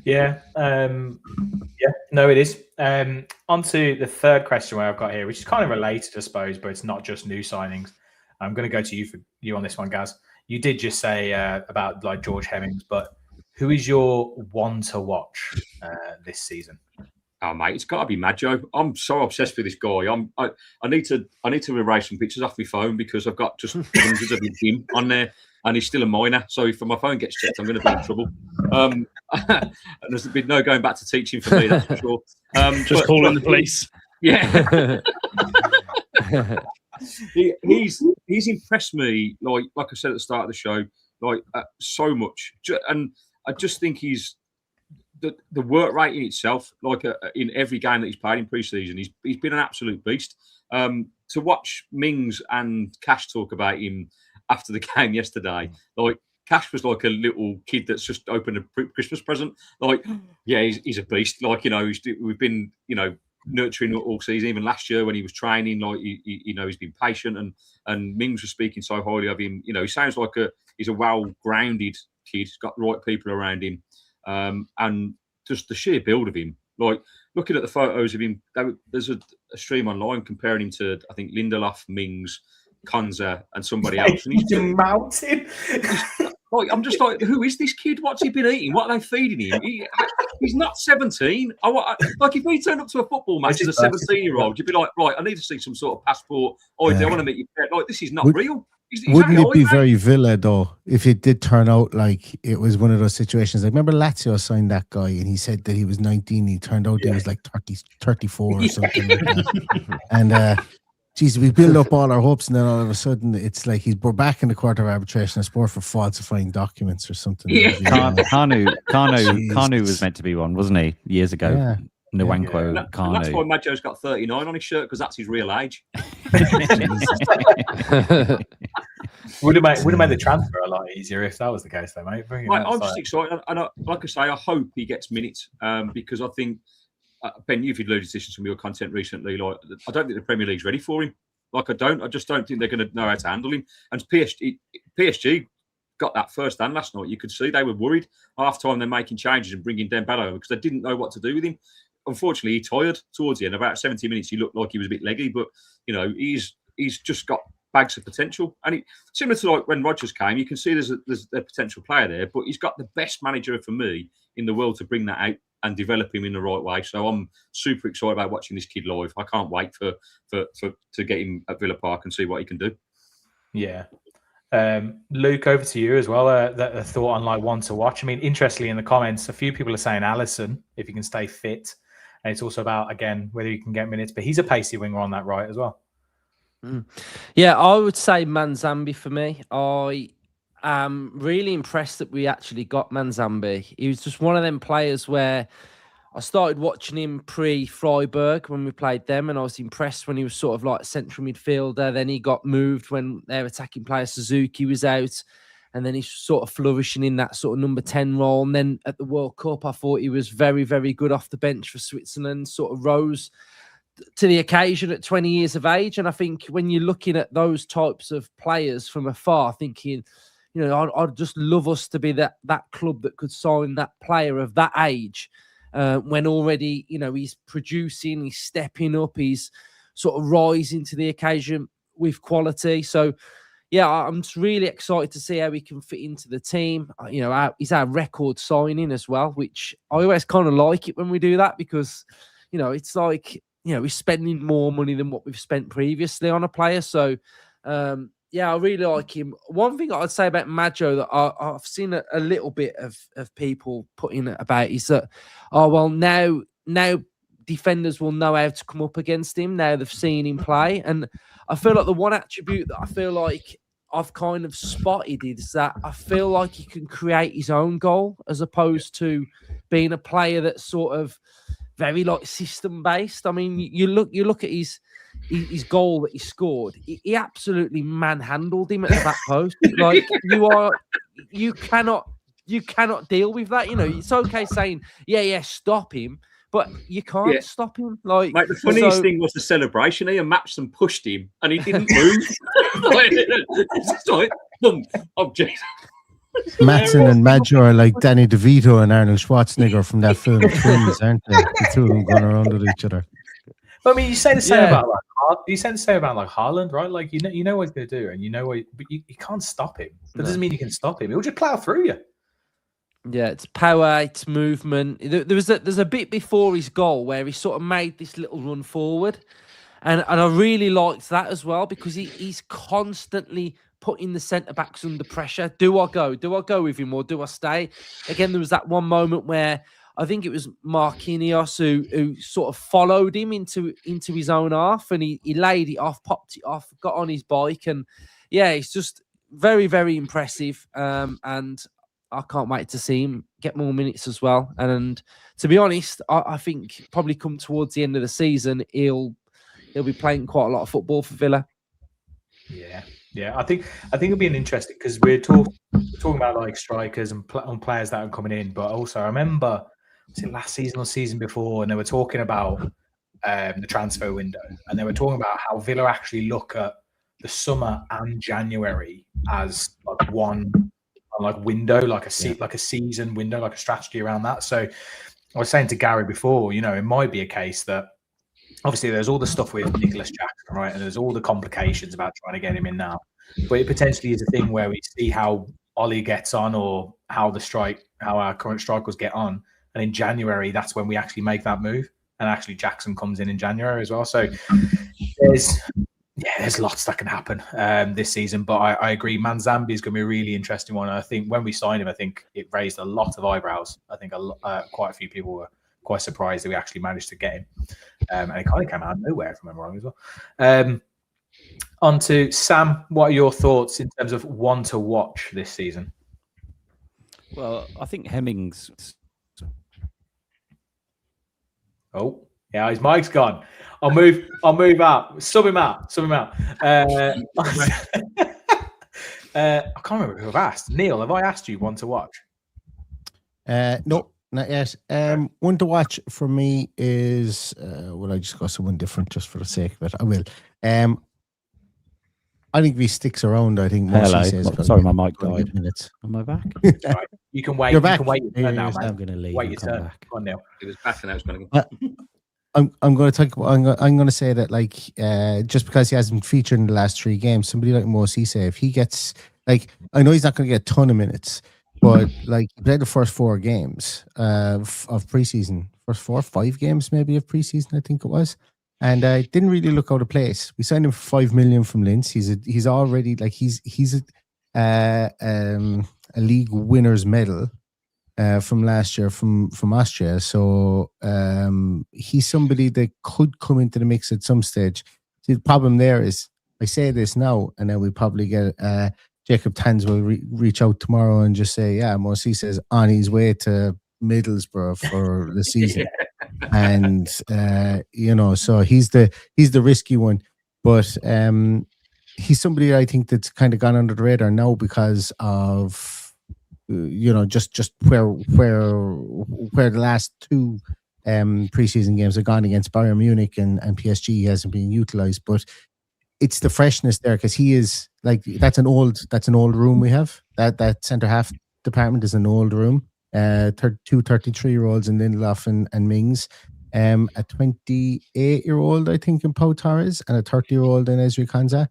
Yeah, no, it is. On to the third question where I've got here, which is kind of related, I suppose, but it's not just new signings. I'm going to go to you on this one, Gaz. You did just say about like George Hemmings, but who is your one to watch this season?
Oh mate, it's got to be Maggio. I'm so obsessed with this guy. I need to erase some pictures off my phone because I've got just hundreds of him on there, and he's still a minor. So if my phone gets checked, I'm going to be in trouble. And there's been no going back to teaching for me, that's for sure.
Just calling the police.
Yeah. He's impressed me, like I said at the start of the show, like so much, and I just think he's the work rate in itself. Like in every game that he's played in pre-season, he's been an absolute beast. To watch Mings and Cash talk about him after the game yesterday, like Cash was like a little kid that's just opened a Christmas present. Like, yeah, he's a beast. Like, you know, we've been, you know, nurturing all season. Even last year when he was training, like you know, he's been patient, and Mings was speaking so highly of him. You know, he sounds like he's a well-grounded kid. He's got the right people around him, and just the sheer build of him. Like looking at the photos of him, there's a stream online comparing him to, I think, Lindelof, Mings, Konza, and somebody else. And he's
a mountain.
Like, I'm just like, who is this kid? What's he been eating? What are they feeding him? He's not 17. Like, if he turned up to a football match as a 17-year-old, you'd be like, right, I need to see some sort of passport. I want to meet your pet. Like, this is not real.
Wouldn't it be very Villa though if it did turn out like it was one of those situations? I remember Lazio signed that guy and he said that he was 19. He turned out he was like 34 or something like that. And geez, we build up all our hopes and then all of a sudden it's like we're back in the court of arbitration of sport for falsifying documents or something.
Yeah.
Kanu was meant to be one, wasn't he? Years ago.
Yeah.
Nwankwo Kanu.
That's why Maggio's got 39 on his shirt, because that's his real age.
Would have made the transfer a lot easier if that was the case, though, mate.
I'm just excited, and like I say, I hope he gets minutes because I think Ben, you've alluded to this in some of your content recently. Like, I don't think the Premier League's ready for him. Like, I just don't think they're going to know how to handle him. And PSG got that first hand last night. You could see they were worried. Half time, they're making changes and bringing Dembele over because they didn't know what to do with him. Unfortunately, he tired towards the end. About 70 minutes, he looked like he was a bit leggy, but he's just got bags of potential. And similar to like when Rodgers came, you can see there's a potential player there, but he's got the best manager for me in the world to bring that out and develop him in the right way. So I'm super excited about watching this kid live. I can't wait for to get him at Villa Park and see what he can do.
Yeah. Luke, over to you as well. A thought on like one to watch. I mean, interestingly, in the comments, a few people are saying Alisson, if he can stay fit. And it's also about, again, whether you can get minutes. But he's a pacey winger on that right as well.
Yeah, I would say Manzambi for me. I am really impressed that we actually got Manzambi. He was just one of them players where I started watching him pre-Freiburg when we played them, and I was impressed when he was sort of like a central midfielder. Then he got moved when their attacking player Suzuki was out, and then he's sort of flourishing in that sort of number 10 role. And then at the World Cup, I thought he was very, very good off the bench for Switzerland, sort of rose to the occasion at 20 years of age. And I think when you're looking at those types of players from afar, thinking, I'd just love us to be that club that could sign that player of that age. When already, he's producing, he's stepping up, he's sort of rising to the occasion with quality. So, yeah, I'm just really excited to see how he can fit into the team. He's our record signing as well, which I always kind of like it when we do that because, it's like, we're spending more money than what we've spent previously on a player. So, yeah, I really like him. One thing I'd say about Maggio that I've seen a little bit of people putting about is that, now defenders will know how to come up against him. Now they've seen him play. And I feel like the one attribute that I feel like I've kind of spotted is that I feel like he can create his own goal as opposed to being a player that's sort of very like system based. I mean, you look at his goal that he scored. He absolutely manhandled him at the back post. Like you cannot deal with that. It's okay saying stop him, but you can't stop him. Like,
mate, the funniest thing was the celebration. He matched and pushed him, and he didn't move. It's like, boom, Jesus.
Matson and Maggio are like Danny DeVito and Arnold Schwarzenegger from that film Twins, aren't they? The two of them going around with each other.
I mean, you say the same about like Haaland, right? Like you know what he's going to do, and but you can't stop him. That doesn't mean you can stop him. He'll just plow through you.
Yeah, it's power, it's movement. There's a bit before his goal where he sort of made this little run forward, and I really liked that as well because he's constantly putting the centre backs under pressure. Do I go with him or do I stay? Again, there was that one moment where I think it was Marquinhos who sort of followed him into his own half, and he laid it off, popped it off, got on his bike, and yeah, it's just very, very impressive. And I can't wait to see him get more minutes as well. And to be honest, I think probably come towards the end of the season, he'll be playing quite a lot of football for Villa.
Yeah. I think it'll be an interesting because we're talking about like strikers and players that are coming in, but also I remember was it last season or season before, and they were talking about the transfer window, and they were talking about how Villa actually look at the summer and January as like one window, like a season window, like a strategy around that. So I was saying to Gary before, it might be a case that obviously there's all the stuff with Nicholas Jackson, right? And there's all the complications about trying to get him in now. But it potentially is a thing where we see how Ollie gets on or how our current strikers get on. And in January, that's when we actually make that move. And actually Jackson comes in January as well. So Yeah, there's lots that can happen this season, but I agree. Manzambi is going to be a really interesting one. And I think when we signed him, I think it raised a lot of eyebrows. I think quite a few people were quite surprised that we actually managed to get him. And it kind of came out of nowhere, if I'm wrong as well. On to Sam. What are your thoughts in terms of one to watch this season?
Well, I think Hemmings.
Oh, yeah, his mic's gone. I'll move out. Sub him out. I can't remember who I've asked. Neil, have I asked you one to watch?
No, not yet. One to watch for me is I just got someone different just for the sake of it. I will. I think if he sticks around, I think
Hello. Sorry, my mic
died.
died.
Minutes.
Am I back?
Right. You can wait.
You're back.
You can wait your turn now,
Yes,
man.
I'm going to leave.
Wait
and
your
come
turn.
back.
Go on, Neil.
It was back and now it's going to
I'm going to talk. I'm going to say that just because he hasn't featured in the last 3 games, somebody like Mo Cisse, if he gets I know he's not going to get a ton of minutes, but he played the first 4 games of preseason, first 4 or 5 games maybe of preseason, I think it was, and didn't really look out of place. We signed him for 5 million from Linz. He's already he's a league winners medal. From last year from Austria, so he's somebody that could come into the mix at some stage. See, the problem there is I say this now, and then we probably get Jacob Tanz will reach out tomorrow and just say, yeah, Mo Cisse is on his way to Middlesbrough for the season, and so he's the risky one, but he's somebody that I think that's kind of gone under the radar now because of just where the last 2 preseason games have gone against Bayern Munich and PSG. He hasn't been utilized, but it's the freshness there because he is that's an old room we have. That centre half department is an old room. 2 33-year-olds in Lindelof and Mings, a 28-year-old I think in Pau Torres, and a 30-year-old in Ezri Konsa.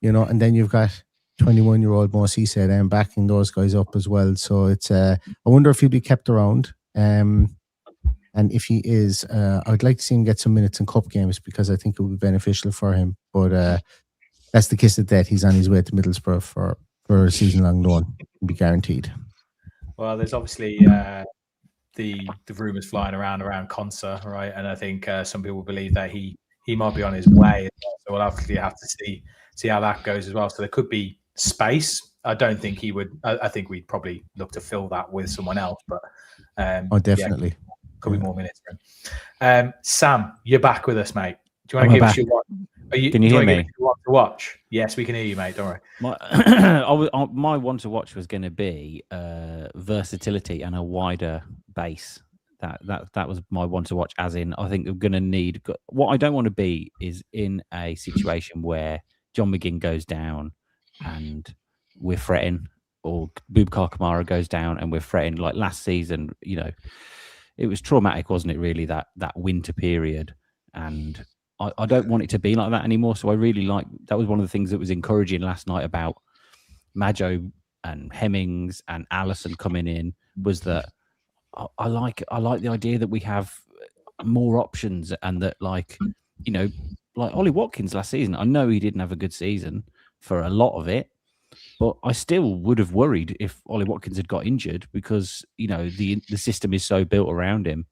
And then you've got 21-year-old Mo Cisse then backing those guys up as well. So it's I wonder if he'll be kept around. And if he is, I'd like to see him get some minutes in cup games because I think it would be beneficial for him. But that's the kiss of death. He's on his way to Middlesbrough for a season-long loan. It'll be guaranteed. Well,
there's obviously the rumours flying around Konsa, right? And I think some people believe that he might be on his way. So we'll obviously have to see how that goes as well. So there could be space. I don't think he would. I think we'd probably look to fill that with someone else. But
definitely,
could be more minutes for him. Sam, you're back with us, mate. Do you want to give us your one?
Can you hear me?
Want to watch? Yes, we can hear you, mate. Don't worry.
My one to watch was going to be versatility and a wider base. That was my one to watch. As in, I think we're going to need. What I don't want to be is in a situation where John McGinn goes down and we're fretting, or Boubacar Kamara goes down and we're fretting. Like last season, it was traumatic, wasn't it? Really, that winter period, and I don't want it to be like that anymore. So I really that was one of the things that was encouraging last night about Maggio and Hemmings and Allison coming in, was that I like the idea that we have more options, and that like Ollie Watkins last season, I know he didn't have a good season for a lot of it, but I still would have worried if Ollie Watkins had got injured because the system is so built around him,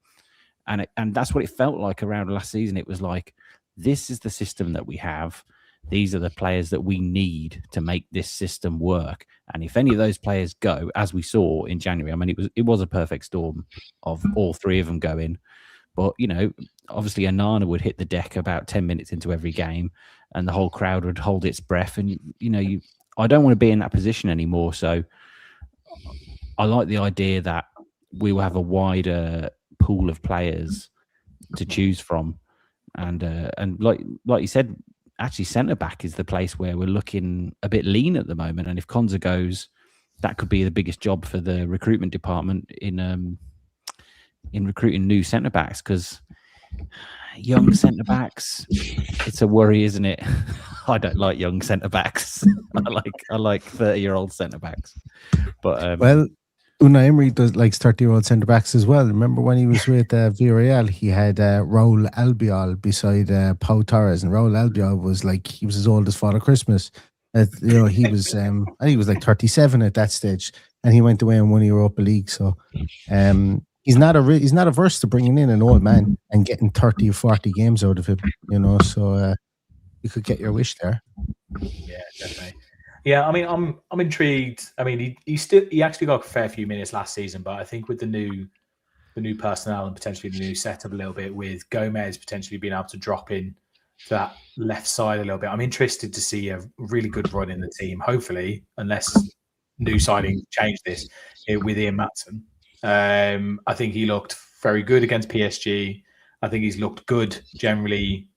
and that's what it felt like around last season. It was like, this is the system that we have. These are the players that we need to make this system work. And if any of those players go, as we saw in January, I mean, it was a perfect storm of all 3 of them going. But, obviously Onana would hit the deck about 10 minutes into every game and the whole crowd would hold its breath. And, I don't want to be in that position anymore. So I like the idea that we will have a wider pool of players to choose from. And like you said, actually centre-back is the place where we're looking a bit lean at the moment. And if Konsa goes, that could be the biggest job for the recruitment department in recruiting new centre-backs, because young centre-backs, it's a worry, isn't it? I don't like young centre-backs. I like 30-year-old centre-backs. But
Unai Emery likes 30-year-old centre backs as well. Remember when he was with Villarreal, he had Raul Albiol beside Pau Torres, and Raul Albiol was like, he was as old as Father Christmas. He was I think he was like 37 at that stage, and he went away and won the Europa League. So he's not averse to bringing in an old man and getting 30 or 40 games out of him. So you could get your wish there.
Yeah, definitely. Yeah, I mean, I'm intrigued. I mean, he actually got a fair few minutes last season, but I think with the new personnel and potentially the new setup a little bit, with Gomes potentially being able to drop in to that left side a little bit, I'm interested to see a really good run in the team. Hopefully, unless new signings change this, with Ian Maatsen. I think he looked very good against PSG. I think he's looked good generally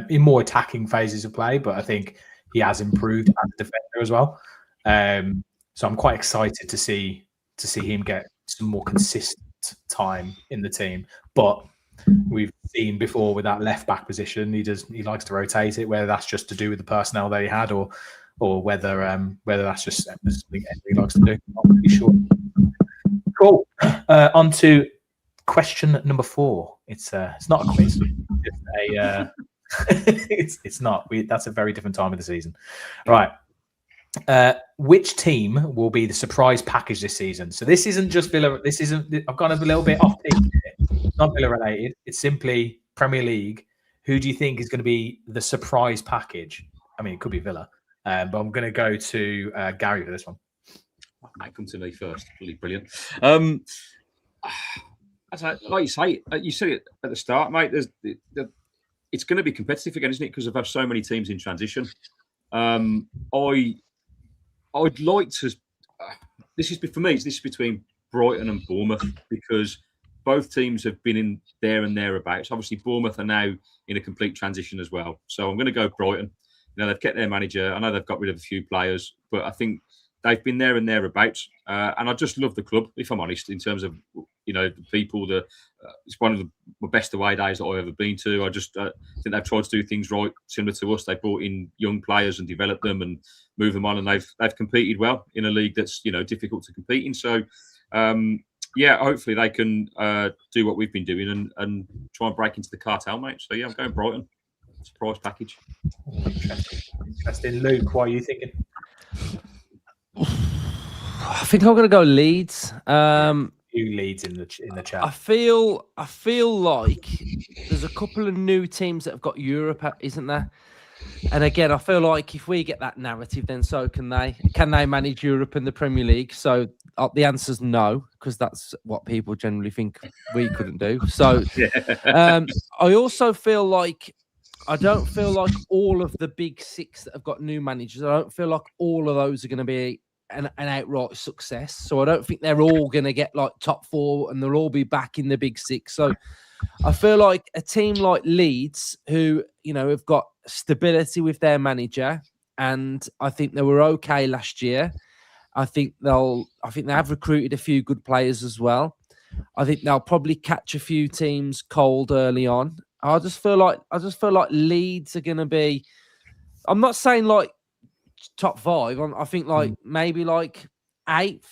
in more attacking phases of play, but I think he has improved as a defender as well. So I'm quite excited to see him get some more consistent time in the team. But we've seen before with that left back position, he likes to rotate it, whether that's just to do with the personnel that he had or whether that's just something he likes to do. I'm not really sure. Cool. On to question number 4. It's not a quiz. It's not. That's a very different time of the season. Right. Which team will be the surprise package this season? So this isn't just Villa. I've gone a little bit off here. It's not Villa related. It's simply Premier League. Who do you think is going to be the surprise package? I mean, it could be Villa, but I'm going to go to Gary for this one.
Might come to me first. Really brilliant. Like you say, you said it at the start, mate. It's going to be competitive again, isn't it? Because I've so many teams in transition. I'd like to. This is between Brighton and Bournemouth, because both teams have been in there and thereabouts. Obviously, Bournemouth are now in a complete transition as well. So I'm going to go Brighton. They've kept their manager. I know they've got rid of a few players, but I think they've been there and thereabouts. And I just love the club, if I'm honest, in terms of the people. It's one of the best away days that I've ever been to. I just think they've tried to do things right, similar to us. They brought in young players and developed them and moved them on, and they've competed well in a league that's difficult to compete in. So hopefully they can do what we've been doing and try and break into the cartel, mate. So I'm going Brighton. Surprise package.
Interesting. Luke, what are you thinking?
I think I'm going to go Leeds.
Few Leeds in the chat.
I feel like there's a couple of new teams that have got Europe, isn't there? And again, I feel like if we get that narrative, then so can they. Can they manage Europe and the Premier League? So the answer's no, because that's what people generally think we couldn't do. So I also feel like I don't feel like all of the big 6 that have got new managers, I don't feel like all of those are going to be an outright success. So I don't think they're all going to get like top 4 and they'll all be back in the big 6. So I feel like a team like Leeds, who, have got stability with their manager, and I think they were okay last year. I think they have recruited a few good players as well. I think they'll probably catch a few teams cold early on. I just feel like Leeds are going to be. I'm not saying like top 5. I think maybe like 8th,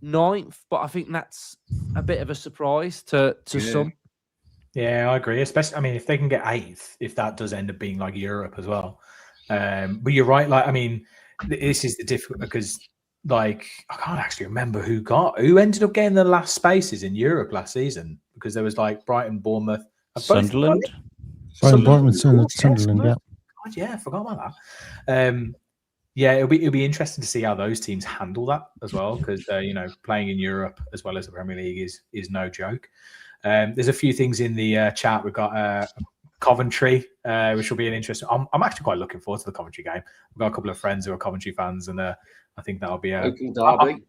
9th, but I think that's a bit of a surprise to some.
Yeah, I agree. Especially, I mean, if they can get 8th, if that does end up being like Europe as well. But you're right. Like, I mean, this is the difficult, because like I can't actually remember who ended up getting the last spaces in Europe last season, because there was like Brighton, Bournemouth.
Sunderland.
Sunderland, yeah.
God, yeah, I forgot about that. It'll be interesting to see how those teams handle that as well, because playing in Europe as well as the Premier League is no joke. There's a few things in the chat. We've got Coventry, which will be an interesting. I'm actually quite looking forward to the Coventry game. We've got a couple of friends who are Coventry fans, and I think that'll be a
derby.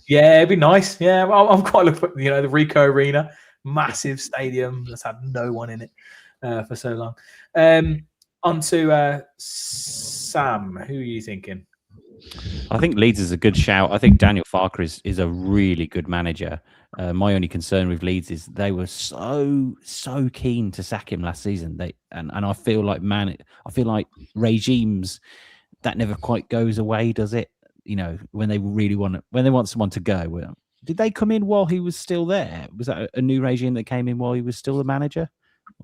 Yeah, it'd be nice. Yeah, I'm quite looking for the Ricoh Arena, massive stadium that's had no one in it for so long. On to Sam. Who are you thinking?
I think Leeds is a good shout. I think Daniel Farke is a really good manager. My only concern with Leeds is they were so keen to sack him last season. And I feel like regimes that never quite goes away, does it? When they want someone to go. Well, did they come in while he was still there? Was that a new regime that came in while he was still the manager?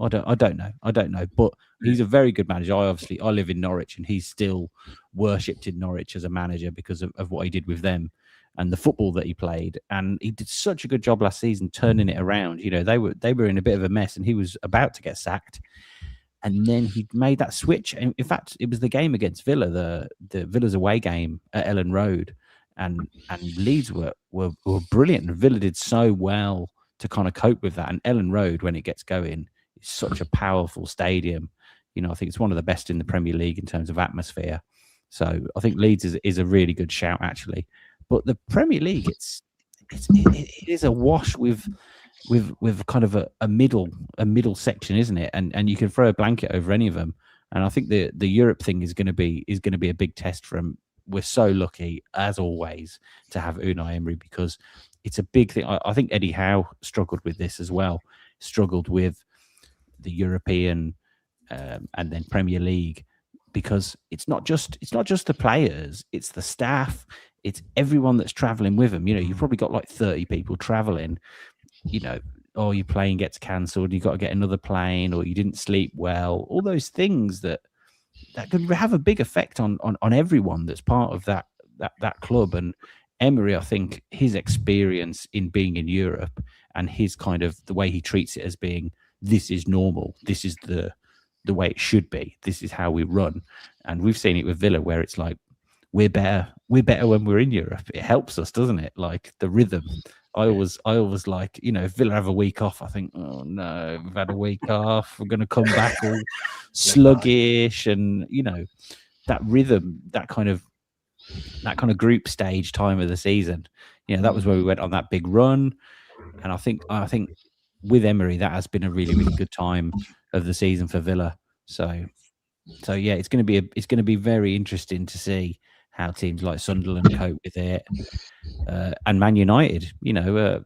I don't know. But he's a very good manager. I live in Norwich, and he's still worshipped in Norwich as a manager because of what he did with them and the football that he played. And he did such a good job last season turning it around. You know, they were in a bit of a mess, and he was about to get sacked. And then he made that switch. And in fact, it was the game against Villa, the Villa's away game at Ellen Road. And Leeds were brilliant. And Villa did so well to kind of cope with that. And Ellen Road, when it gets going, is such a powerful stadium. You know, I think it's one of the best in the Premier League in terms of atmosphere. So I think Leeds is a really good shout, actually. But the Premier League, it is a wash with kind of a middle section, isn't it? And you can throw a blanket over any of them. And I think the Europe thing is going to be a big test for them. We're so lucky, as always, to have Unai Emery, because it's a big thing. I think Eddie Howe struggled with this as well. Struggled with the European and then Premier League, because it's not just the players, it's the staff, it's everyone that's traveling with them. You know, you've probably got like 30 people traveling. You know, or your plane gets cancelled, you got to get another plane, or you didn't sleep well. All those things that could have a big effect on everyone that's part of that club. And Emery, I think his experience in being in Europe and his kind of the way he treats it as being, this is normal, this is the way it should be, this is how we run. And we've seen it with Villa, where it's like we're better when we're in Europe. It helps us, doesn't it? Like the rhythm. I always like, you know, if Villa have a week off, I think, oh no, we've had a week off, we're going to come back all sluggish, and you know, that rhythm, that kind of group stage time of the season. You know, that was where we went on that big run, and I think with Emery, that has been a really, really good time of the season for Villa. So yeah, it's going to be very interesting to see how teams like Sunderland cope with it, and Man United. You know,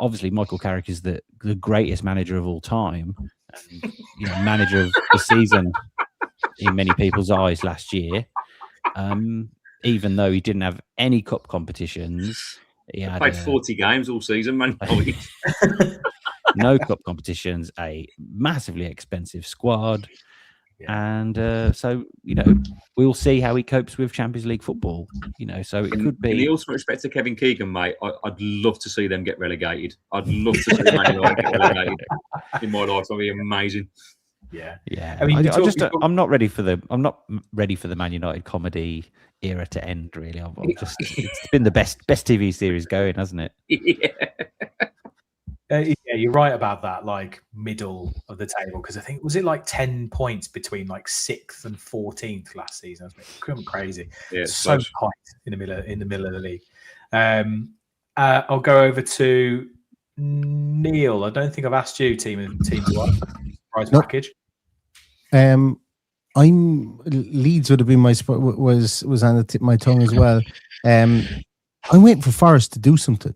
obviously Michael Carrick is the greatest manager of all time, and, you know, manager of the season in many people's eyes last year. Even though he didn't have any cup competitions, he had
played 40 games all season, Man United.
No cup competitions, a massively expensive squad. And so, you know, we'll see how he copes with Champions League football. You know, so it could be.
In the ultimate respect to Kevin Keegan, mate, I'd love to see them get relegated. I'd love to see Man United get relegated in my life. That'd be amazing.
Yeah. I mean, I'm not ready for the Man United comedy era to end. Really, it's been the best TV series going, hasn't it?
Yeah, you're right about that, like middle of the table, because I think, was it like 10 points between like 6th and 14th last season? It's crazy. Yeah, so tight in the middle of the league. I'll go over to Neil. I don't think I've asked you team prize package.
Leeds would have been was on my tongue as well. I'm waiting for Forest to do something.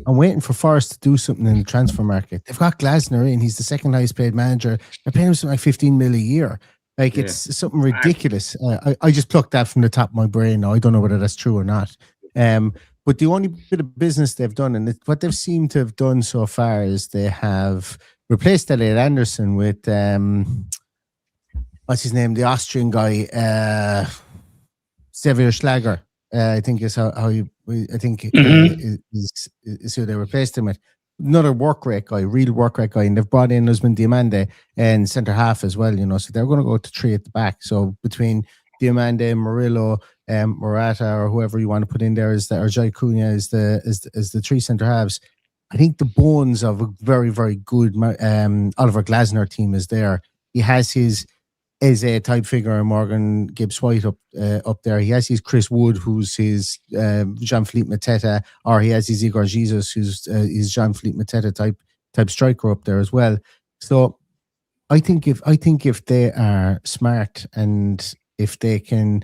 in the transfer market. They've got Glasner in. He's the second highest paid manager. They're paying him something like 15 mil a year. Like, it's something ridiculous. I just plucked that from the top of my brain. Now, I don't know whether that's true or not. But the only bit of business they've done, and what they've seemed to have done so far, is they have replaced Elliot Anderson with what's his name? The Austrian guy, Xavier Schlager. I think is how is who they replaced him with. Another work rate guy, real work rate guy, and they've brought in Usman Diomande and centre half as well. You know, so they're going to go to 3 at the back. So between Diomande, Murillo, Morata, or whoever you want to put in there, or Jai Cunha is the 3 centre halves. I think the bones of a very, very good Oliver Glasner team is there. He has his a type figure, and Morgan Gibbs-White up there. He has his Chris Wood, who's his Jean-Philippe Mateta, or he has his Igor Jesus, who's his Jean-Philippe Mateta type striker up there as well. So I think if they are smart, and if they can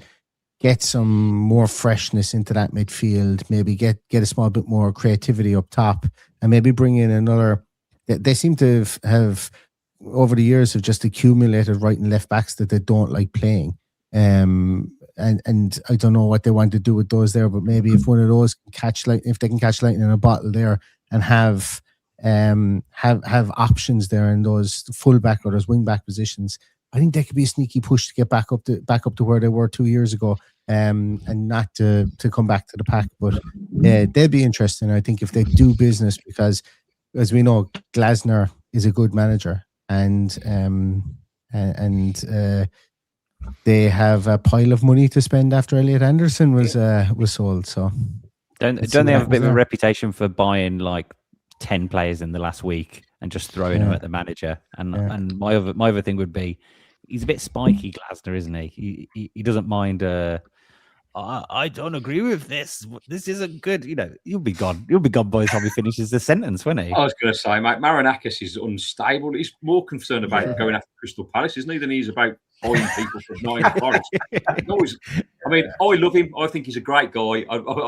get some more freshness into that midfield, maybe get a small bit more creativity up top, and maybe bring in another. They seem to have over the years have just accumulated right and left backs that they don't like playing. and I don't know what they want to do with those there, but maybe if one of those can catch if they can catch lightning in a bottle there and have options there in those fullback or those wing back positions, I think they could be a sneaky push to get back up to where they were 2 years ago, and not to come back to the pack. But they'd be interesting, I think, if they do business, because as we know, Glasner is a good manager, and they have a pile of money to spend after Elliot Anderson was sold. So
don't they have a bit of a reputation for buying like 10 players in the last week and just throwing them at the manager? And my other thing would be, he's a bit spiky, Glasner, isn't he? He doesn't mind. I don't agree with this. This isn't good. You know, you'll be gone. You'll be gone by the time he finishes the sentence, won't he?
I was going to say, mate, Marinakis is unstable. He's more concerned about going after Crystal Palace, isn't he, than he's about buying people for Nottingham Forest. I mean, I love him. I think he's a great guy.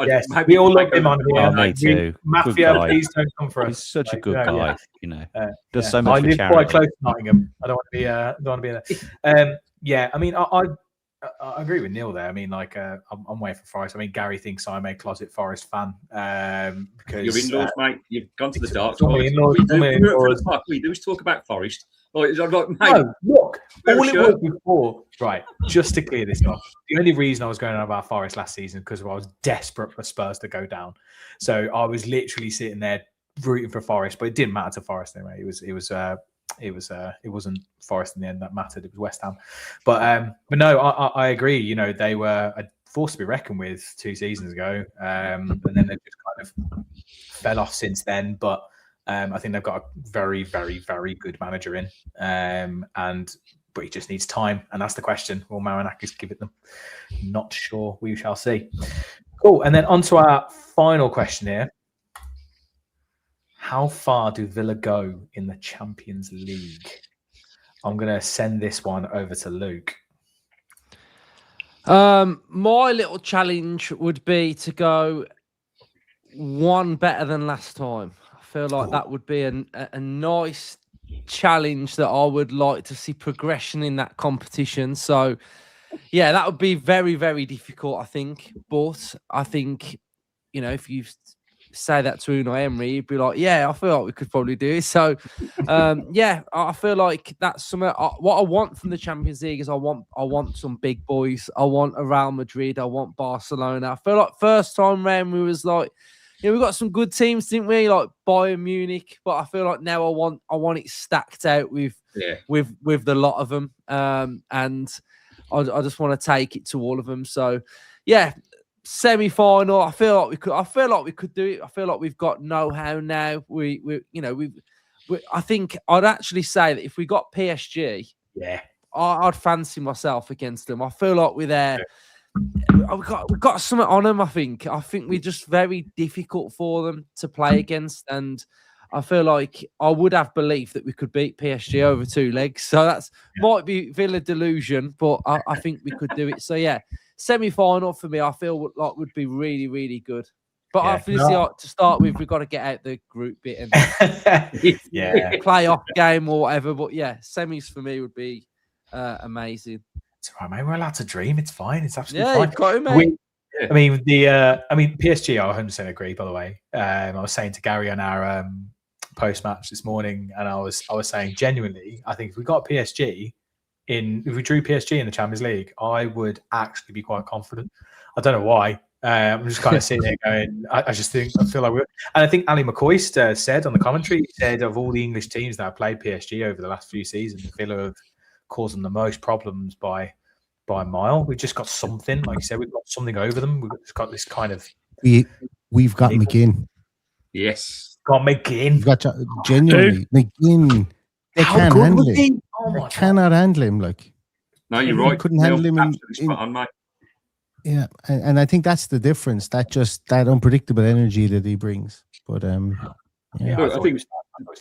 Yes, we all love him on here.
Me too.
Mafia, please don't come for us.
He's such a good guy.
Yeah.
You know, does so much
I
for
live
charity.
quite close to Nottingham. I don't want to be there. Yeah, I mean, I agree with Neil there. I mean, like, I'm waiting for Forest. I mean, Gary thinks I'm a closet Forest fan because
you're indoors, mate. You've gone to the dark
side.
We do is talk about Forest. Like, mate,
no, look, all it was before, right, just to clear this up, the only reason I was going on about Forest last season because I was desperate for Spurs to go down. So I was literally sitting there rooting for Forest, but it didn't matter to Forest anyway. It wasn't Forest in the end that mattered. It was West Ham. But no, I agree. You know, they were a force to be reckoned with 2 seasons ago. And then they just kind of fell off since then. But I think they've got a very, very, very good manager in. But he just needs time. And that's the question. Will Marinakis give it them? Not sure. We shall see. Cool. And then on to our final question here. How far do Villa go in the Champions League? I'm going to send this one over to Luke.
My little challenge would be to go one better than last time. I feel like that would be a nice challenge that I would like to see progression in that competition. So, yeah, that would be very, very difficult, I think. But I think, you know, if you say that to Unai Emery, he'd be like, yeah, I feel like we could probably do it. So, yeah, I feel like that's something. What I want from the Champions League is I want some big boys. I want a Real Madrid. I want Barcelona. I feel like first time round we was like, you know, we got some good teams, didn't we? Like Bayern Munich, but I feel like now I want it stacked out with the lot of them, and I just want to take it to all of them. So, yeah. Semi-final. I feel like we could do it. I feel like we've got know-how now. I think I'd actually say that if we got PSG, I'd fancy myself against them. I feel like we're there. We've got something on them. I think we're just very difficult for them to play against, and I feel like I would have belief that we could beat PSG over 2 legs. So that's might be Villa delusion, but I think we could do it. So yeah. Semi-final for me, I feel like would be really, really good. But obviously, to start with, we've got to get out the group bit and playoff game or whatever. But yeah, semis for me would be amazing.
It's all right, mate. We're allowed to dream. It's fine. It's absolutely fine.
You've got it, mate.
I mean, PSG. I 100% agree. By the way, I was saying to Gary on our post-match this morning, and I was saying genuinely, I think if we got PSG. If we drew PSG in the Champions League, I would actually be quite confident. I don't know why. I'm just kind of sitting there going, I feel like we're. And I think Ali McCoy said on the commentary, he said of all the English teams that have played PSG over the last few seasons, Villa have caused them the most problems by a mile. We've just got something, like you said, we've got something over them. We've just got this kind of.
We've got McGinn.
Yes.
Got McGinn.
We've got genuinely McGinn. They can't handle him.
Oh,
cannot handle him. Like,
no, you're right.
Couldn't handle him. Yeah, and I think that's the difference. That unpredictable energy that he brings. But
I think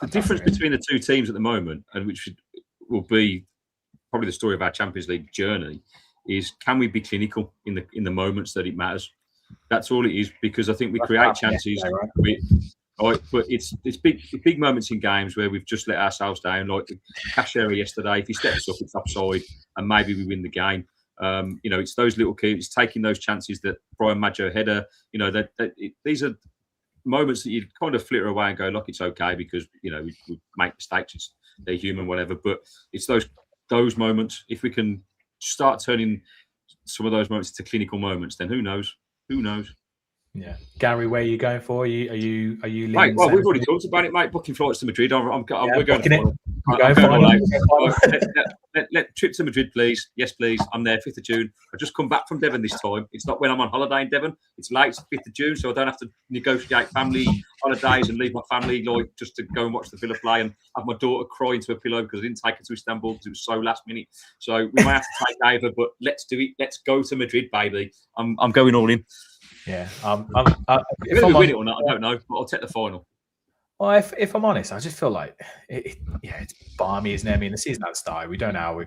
the difference between the 2 teams at the moment, and which will be probably the story of our Champions League journey, is can we be clinical in the moments that it matters? That's all it is. Because I think we create chances. Right, but it's big moments in games where we've just let ourselves down. Like the Cachera yesterday, if he steps up, it's offside, and maybe we win the game. It's those little keys, taking those chances that Brian Maggio header. These are moments that you kind of flitter away and go, look, it's okay because we make mistakes. They're human, whatever. But it's those moments. If we can start turning some of those moments into clinical moments, then who knows? Who knows?
Yeah, Gary, where are you going for? Are you?
Mate, well, we've already talked about it, mate. Booking flights to Madrid. We're going let trip to Madrid, please. Yes, please. I'm there, 5th of June. I've just come back from Devon this time. It's not when I'm on holiday in Devon. It's late, it's 5th of June, so I don't have to negotiate family holidays and leave my family just to go and watch the Villa play and have my daughter cry into a pillow because I didn't take her to Istanbul because it was so last minute. So we might have to take Ava, but let's do it. Let's go to Madrid, baby. I'm going all in.
Yeah.
If I'm win it or not, I don't know, but I'll take the final.
Well, if I'm honest, I just feel like it's balmy, isn't it? I mean, the season hasn't started. We don't know how we're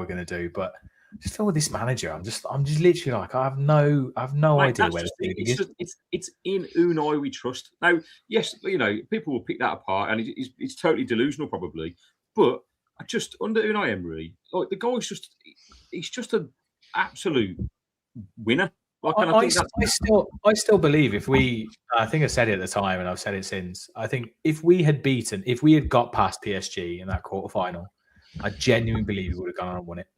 gonna do, but I just feel with this manager, I'm just literally like I have no idea where the league is.
It's in Unai we trust. Now, yes, people will pick that apart, and it's totally delusional probably, but I just under Unai Emery, like the guy's he's just an absolute winner.
I still believe I think I said it at the time and I've said it since. I think if we had got past PSG in that quarterfinal, I genuinely believe we would have gone on and won it.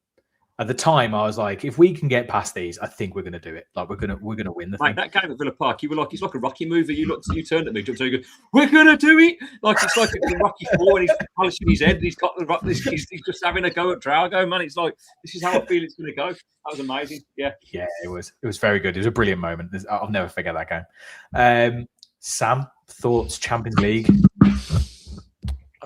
At the time, I was like, if we can get past these, I think we're going to do it. Like we're going to win the thing.
That game at Villa Park, you were like, it's like a Rocky movie. You turned at me, jumped, so you go, we're going to do it. Like it's like a Rocky 4 and he's polishing his head. And he's got he's just having a go at Drago, man. It's like this is how I feel it's going to go. That was amazing. Yeah,
it was very good. It was a brilliant moment. I'll never forget that game. Sam, thoughts? Champions League.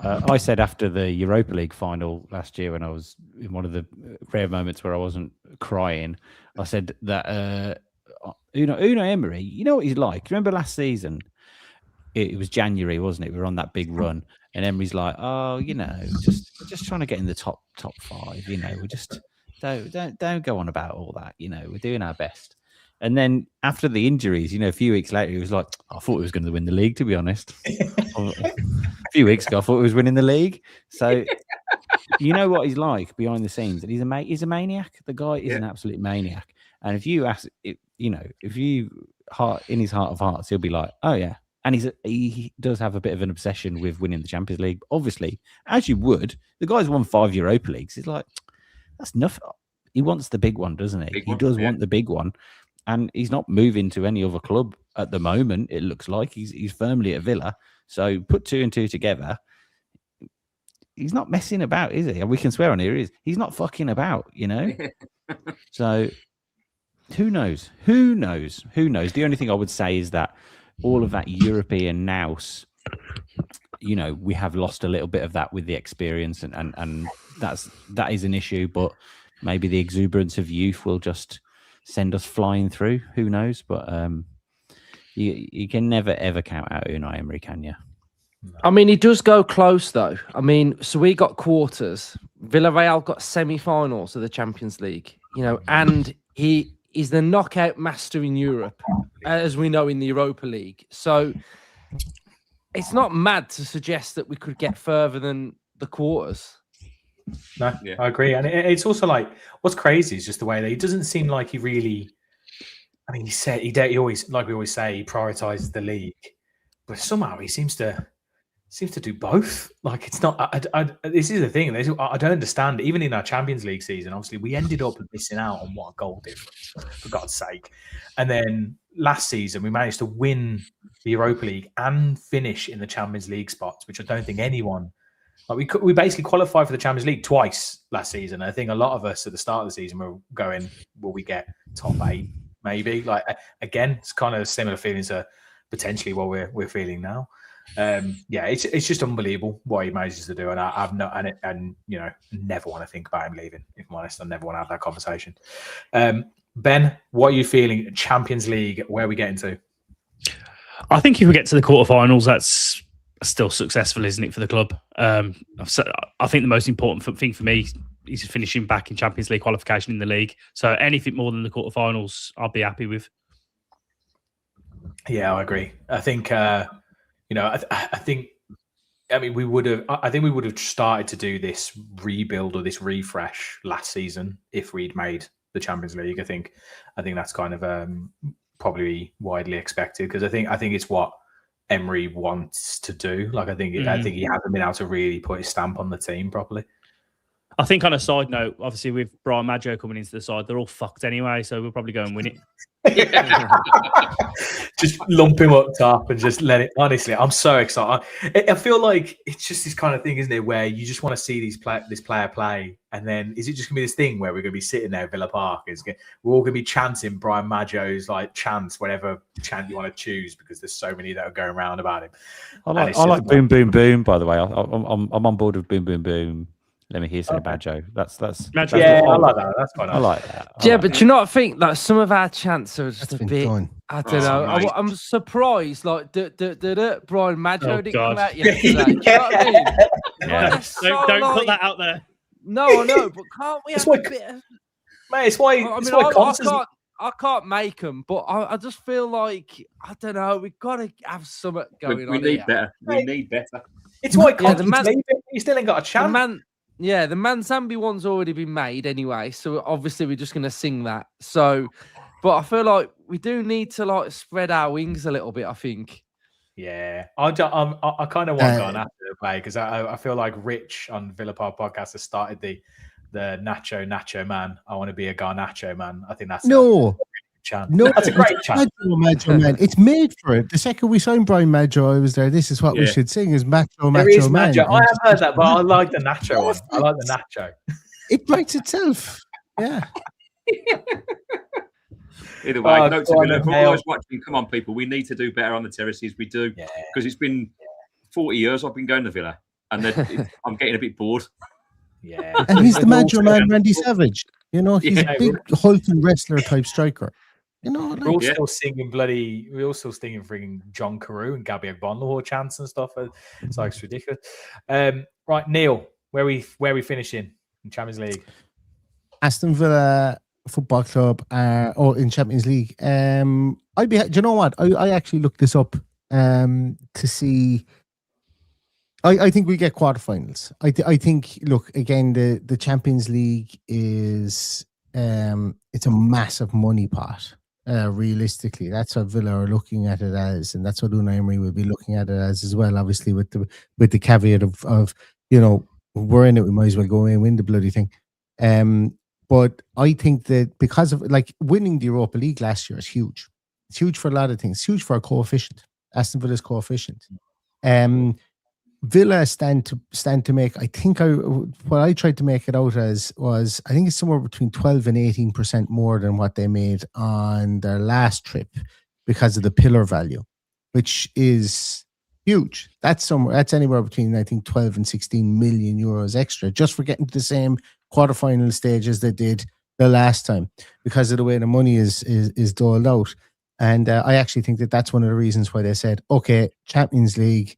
I said after the Europa League final last year, when I was in one of the rare moments where I wasn't crying, I said that Unai Emery, you know what he's like. Remember last season? It was January, wasn't it? We were on that big run, and Emery's like, "Oh, just trying to get in the top 5. We just don't go on about all that. We're doing our best." And then after the injuries, a few weeks later, he was like, "I thought we was going to win the league, to be honest." A few weeks ago, I thought he was winning the league. So, you know what he's like behind the scenes. And he's a maniac. The guy is an absolute maniac. And if you ask, in his heart of hearts, he'll be like, "Oh yeah." And he does have a bit of an obsession with winning the Champions League. Obviously, as you would, the guy's won 5 Europa Leagues. He's like, that's nothing. He wants the big one, doesn't he? He does want the big one. And he's not moving to any other club at the moment. It looks like he's firmly at Villa. So put 2 and 2 together. He's not messing about, is he? And we can swear on here, he's not fucking about, So who knows? Who knows? The only thing I would say is that all of that European nous, we have lost a little bit of that with the experience, and that is an issue. But maybe the exuberance of youth will just send us flying through. Who knows? But you can never ever count out Unai Emery, can you?
I mean, he does go close though. I mean, so we got quarters. Villarreal got semi-finals of the Champions League. And he is the knockout master in Europe, as we know in the Europa League. So it's not mad to suggest that we could get further than the quarters.
No, yeah. I agree. And it's also like, what's crazy is just the way that he doesn't seem like he really, I mean, he always, like we always say, he prioritizes the league, but somehow he seems to do both. Like it's not, this is the thing. I don't understand. Even in our Champions League season, obviously we ended up missing out on what a goal difference, for God's sake. And then last season we managed to win the Europa League and finish in the Champions League spots, which I don't think anyone, like we basically qualified for the Champions League twice last season. I think a lot of us at the start of the season were going, will we get top 8? Maybe. Like again, it's kind of similar feelings to potentially what we're feeling now. It's just unbelievable what he manages to do, and I've never want to think about him leaving. If I'm honest, I never want to have that conversation. Ben, what are you feeling? Champions League, where are we getting to?
I think if we get to the quarterfinals, that's still successful, isn't it, for the club? I think the most important thing for me is finishing back in Champions League qualification in the league. So anything more than the quarterfinals, I'll be happy with.
Yeah, I agree. I think. I think I mean, we would have. I think we would have started to do this rebuild or this refresh last season if we'd made the Champions League. I think that's kind of probably widely expected because I think it's what Emery wants to do. Like I think he hasn't been able to really put his stamp on the team properly.
I think on a side note, obviously with Brian Maggio coming into the side, they're all fucked anyway, so we'll probably go and win it.
Just lump him up top and just let it. Honestly, I'm so excited. I feel like it's just this kind of thing, isn't it, where you just want to see this player play, and then is it just gonna be this thing where we're gonna be sitting there at Villa Park? We're all gonna be chanting Brian Maggio's like chants, whatever chant you want to choose, because there's so many that are going around about him.
I like boom boom boom. By the way, I'm on board with boom boom boom. Let me hear something about Joe. That's
I like that. That's fine.
I like that.
But you not think that some of our chants are just a bit?
Done.
I don't know. I'm surprised. Like, Brian Maggio didn't come out yesterday. Do you know what I mean?
Yeah.
Don't put that out there.
No, I know, but can't we have a bit?
Mate, it's why.
I can't make them, but I just feel like I don't know. We've got to have something going on.
We need better. We need better.
It's why you still ain't got a chance.
The Manzambi one's already been made anyway, so obviously we're just going to sing that. So, but I feel like we do need to like spread our wings a little bit. I think.
Yeah, I kind of want Garnacho to play because I feel like Rich on Villa Park Podcast has started the Nacho man. I want to be a Garnacho man. I think that's
no,
that's a great chant.
Maggio man. It's made for it. The second we signed Brian Maggio, I was there. This is what we should sing: is Maggio man.
I have heard that, but I like the Nacho one. I like the Nacho.
It writes itself. Yeah.
Either way, note to Villa. For all those watching, come on, people. We need to do better on the terraces. We do because it's been 40 years I've been going to Villa, and I'm getting a bit bored.
Yeah,
and he's the Maggio man, Randy Savage. You know, he's a big hulking wrestler type striker. You know, like,
we're also singing freaking John Carew and Gabby Agbonlahor chants and stuff. It's like it's ridiculous. Right, Neil, where we finishing in Champions League?
Aston Villa Football Club in Champions League. Do you know what? I actually looked this up to see. I think we get quarterfinals. I think. Look again. The Champions League is it's a massive money pot. Realistically, that's what Villa are looking at it as, and that's what Unai Emery will be looking at it as well. Obviously, with the caveat of we're in it, we might as well go in and win the bloody thing. But I think that because of like winning the Europa League last year is huge. It's huge for a lot of things. It's huge for our coefficient, Aston Villa's coefficient. Villa stand to make. I think what I tried to make it out as was I think it's somewhere between 12 and 18% more than what they made on their last trip because of the pillar value, which is huge. That's anywhere between I think 12 and 16 million euros extra just for getting to the same quarterfinal stage as they did the last time because of the way the money is doled out. And I actually think that's one of the reasons why they said, okay, Champions League.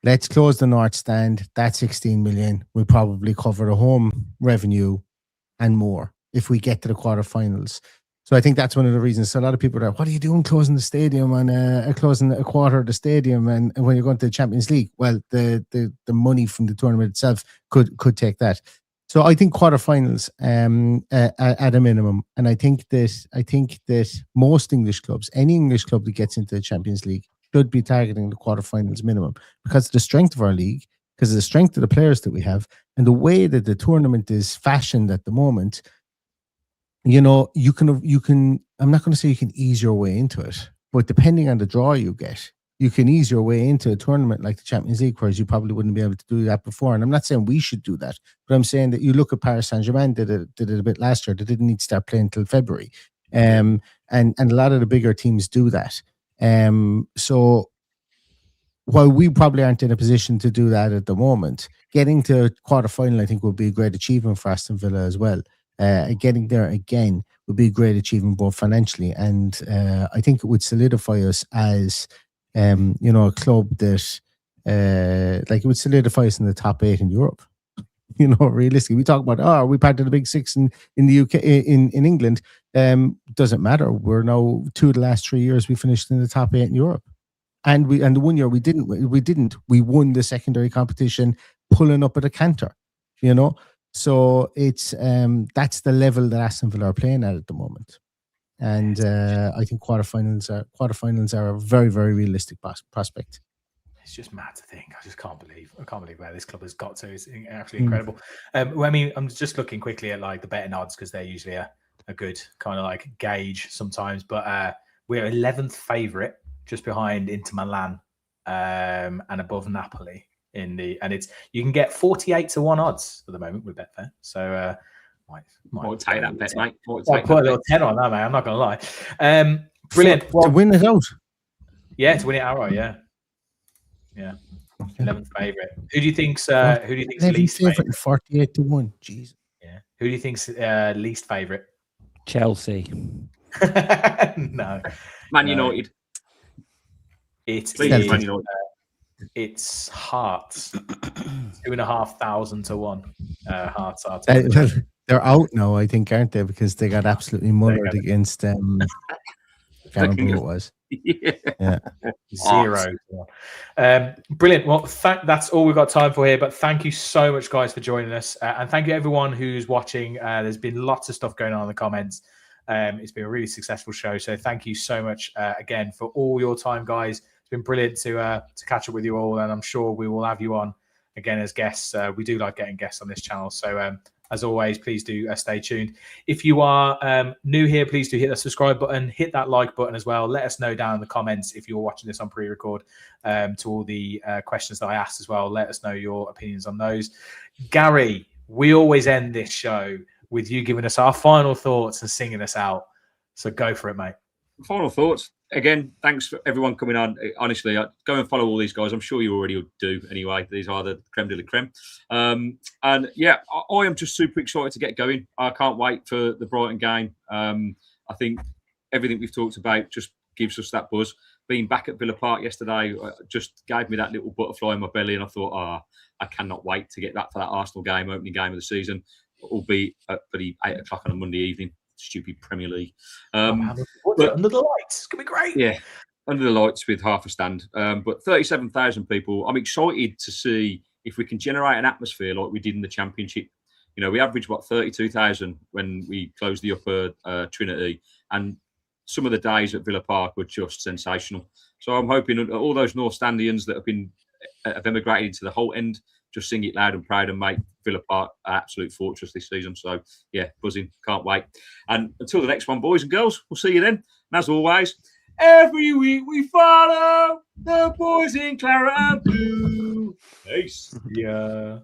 Let's close the North Stand. That's 16 million. We'll probably cover the home revenue and more if we get to the quarterfinals. So I think that's one of the reasons. So a lot of people are like, what are you doing closing the stadium and closing a quarter of the stadium and when you're going to the Champions League? Well, the money from the tournament itself could take that. So I think quarterfinals at a minimum. And I think that most English clubs, any English club that gets into the Champions League, should be targeting the quarterfinals minimum because of the strength of our league, because of the strength of the players that we have, and the way that the tournament is fashioned at the moment. You can. I'm not going to say you can ease your way into it, but depending on the draw you get, you can ease your way into a tournament like the Champions League, whereas you probably wouldn't be able to do that before. And I'm not saying we should do that, but I'm saying that you look at Paris Saint-Germain did it a bit last year. They didn't need to start playing until February, and a lot of the bigger teams do that. So while we probably aren't in a position to do that at the moment, getting to quarterfinal, I think, would be a great achievement for Aston Villa as well. Getting there again would be a great achievement both financially and I think it would solidify us as a club that it would solidify us in the top 8 in Europe. Realistically, we talk about are we part of the big 6 in the UK in England? Doesn't matter. We're now 2 of the last 3 years we finished in the top 8 in Europe. And the 1 year we didn't. We won the secondary competition, pulling up at a canter. You know, so it's that's the level that Aston Villa are playing at the moment. And I think quarterfinals are a very, very realistic prospect.
It's just mad to think. I can't believe where this club has got to. It's absolutely incredible. I mean, I'm just looking quickly at like the betting odds because they're usually a good kind of like gauge sometimes. But we're 11th favourite, just behind Inter Milan and above Napoli and it's you can get 48 to 1 odds at the moment with Betfair. So
might take that bet, mate.
I'll put a little 10 on that, mate. I'm not going to lie. Brilliant.
To win it out.
Yeah, to win it outright. Yeah. 11th favourite. Who do you think's least favourite?
48 to 1. Jesus.
Yeah. Who do you think's least favourite?
Chelsea.
No.
Man United.
It's Hearts. 2,500 to 1. Hearts are.
They're out now, I think, aren't they? Because they got absolutely mullered against I can't remember who it was. Yeah.
0. Brilliant. Well, that's all we've got time for here. But thank you so much, guys, for joining us. And thank you, everyone who's watching. There's been lots of stuff going on in the comments. It's been a really successful show. So thank you so much again for all your time, guys. It's been brilliant to catch up with you all. And I'm sure we will have you on again as guests. We do like getting guests on this channel. So as always, please do stay tuned. If you are new here, please do hit the subscribe button, hit that like button as well. Let us know down in the comments if you're watching this on pre-record to all the questions that I asked as well. Let us know your opinions on those. Gary, we always end this show with you giving us our final thoughts and singing us out. So go for it, mate.
Final thoughts. Again, thanks for everyone coming on. Honestly, go and follow all these guys. I'm sure you already do anyway. These are the creme de la creme. And yeah, I am just super excited to get going. I can't wait for the Brighton game. I think everything we've talked about just gives us that buzz. Being back at Villa Park yesterday just gave me that little butterfly in my belly. And I thought, I cannot wait to get that for that Arsenal game, opening game of the season. Albeit at 8 o'clock on a Monday evening. Stupid Premier League.
But under the lights, it's gonna be great.
Yeah, under the lights with half a stand. But 37,000 people. I'm excited to see if we can generate an atmosphere like we did in the Championship. You know, we averaged 32,000 when we closed the upper Trinity, and some of the days at Villa Park were just sensational. So I'm hoping all those North Standians that have emigrated into the whole end just sing it loud and proud and make Villa Park an absolute fortress this season. So, yeah, buzzing. Can't wait. And until the next one, boys and girls, we'll see you then. And as always, every week we follow the boys in Claret and Blue. Peace.
Yeah.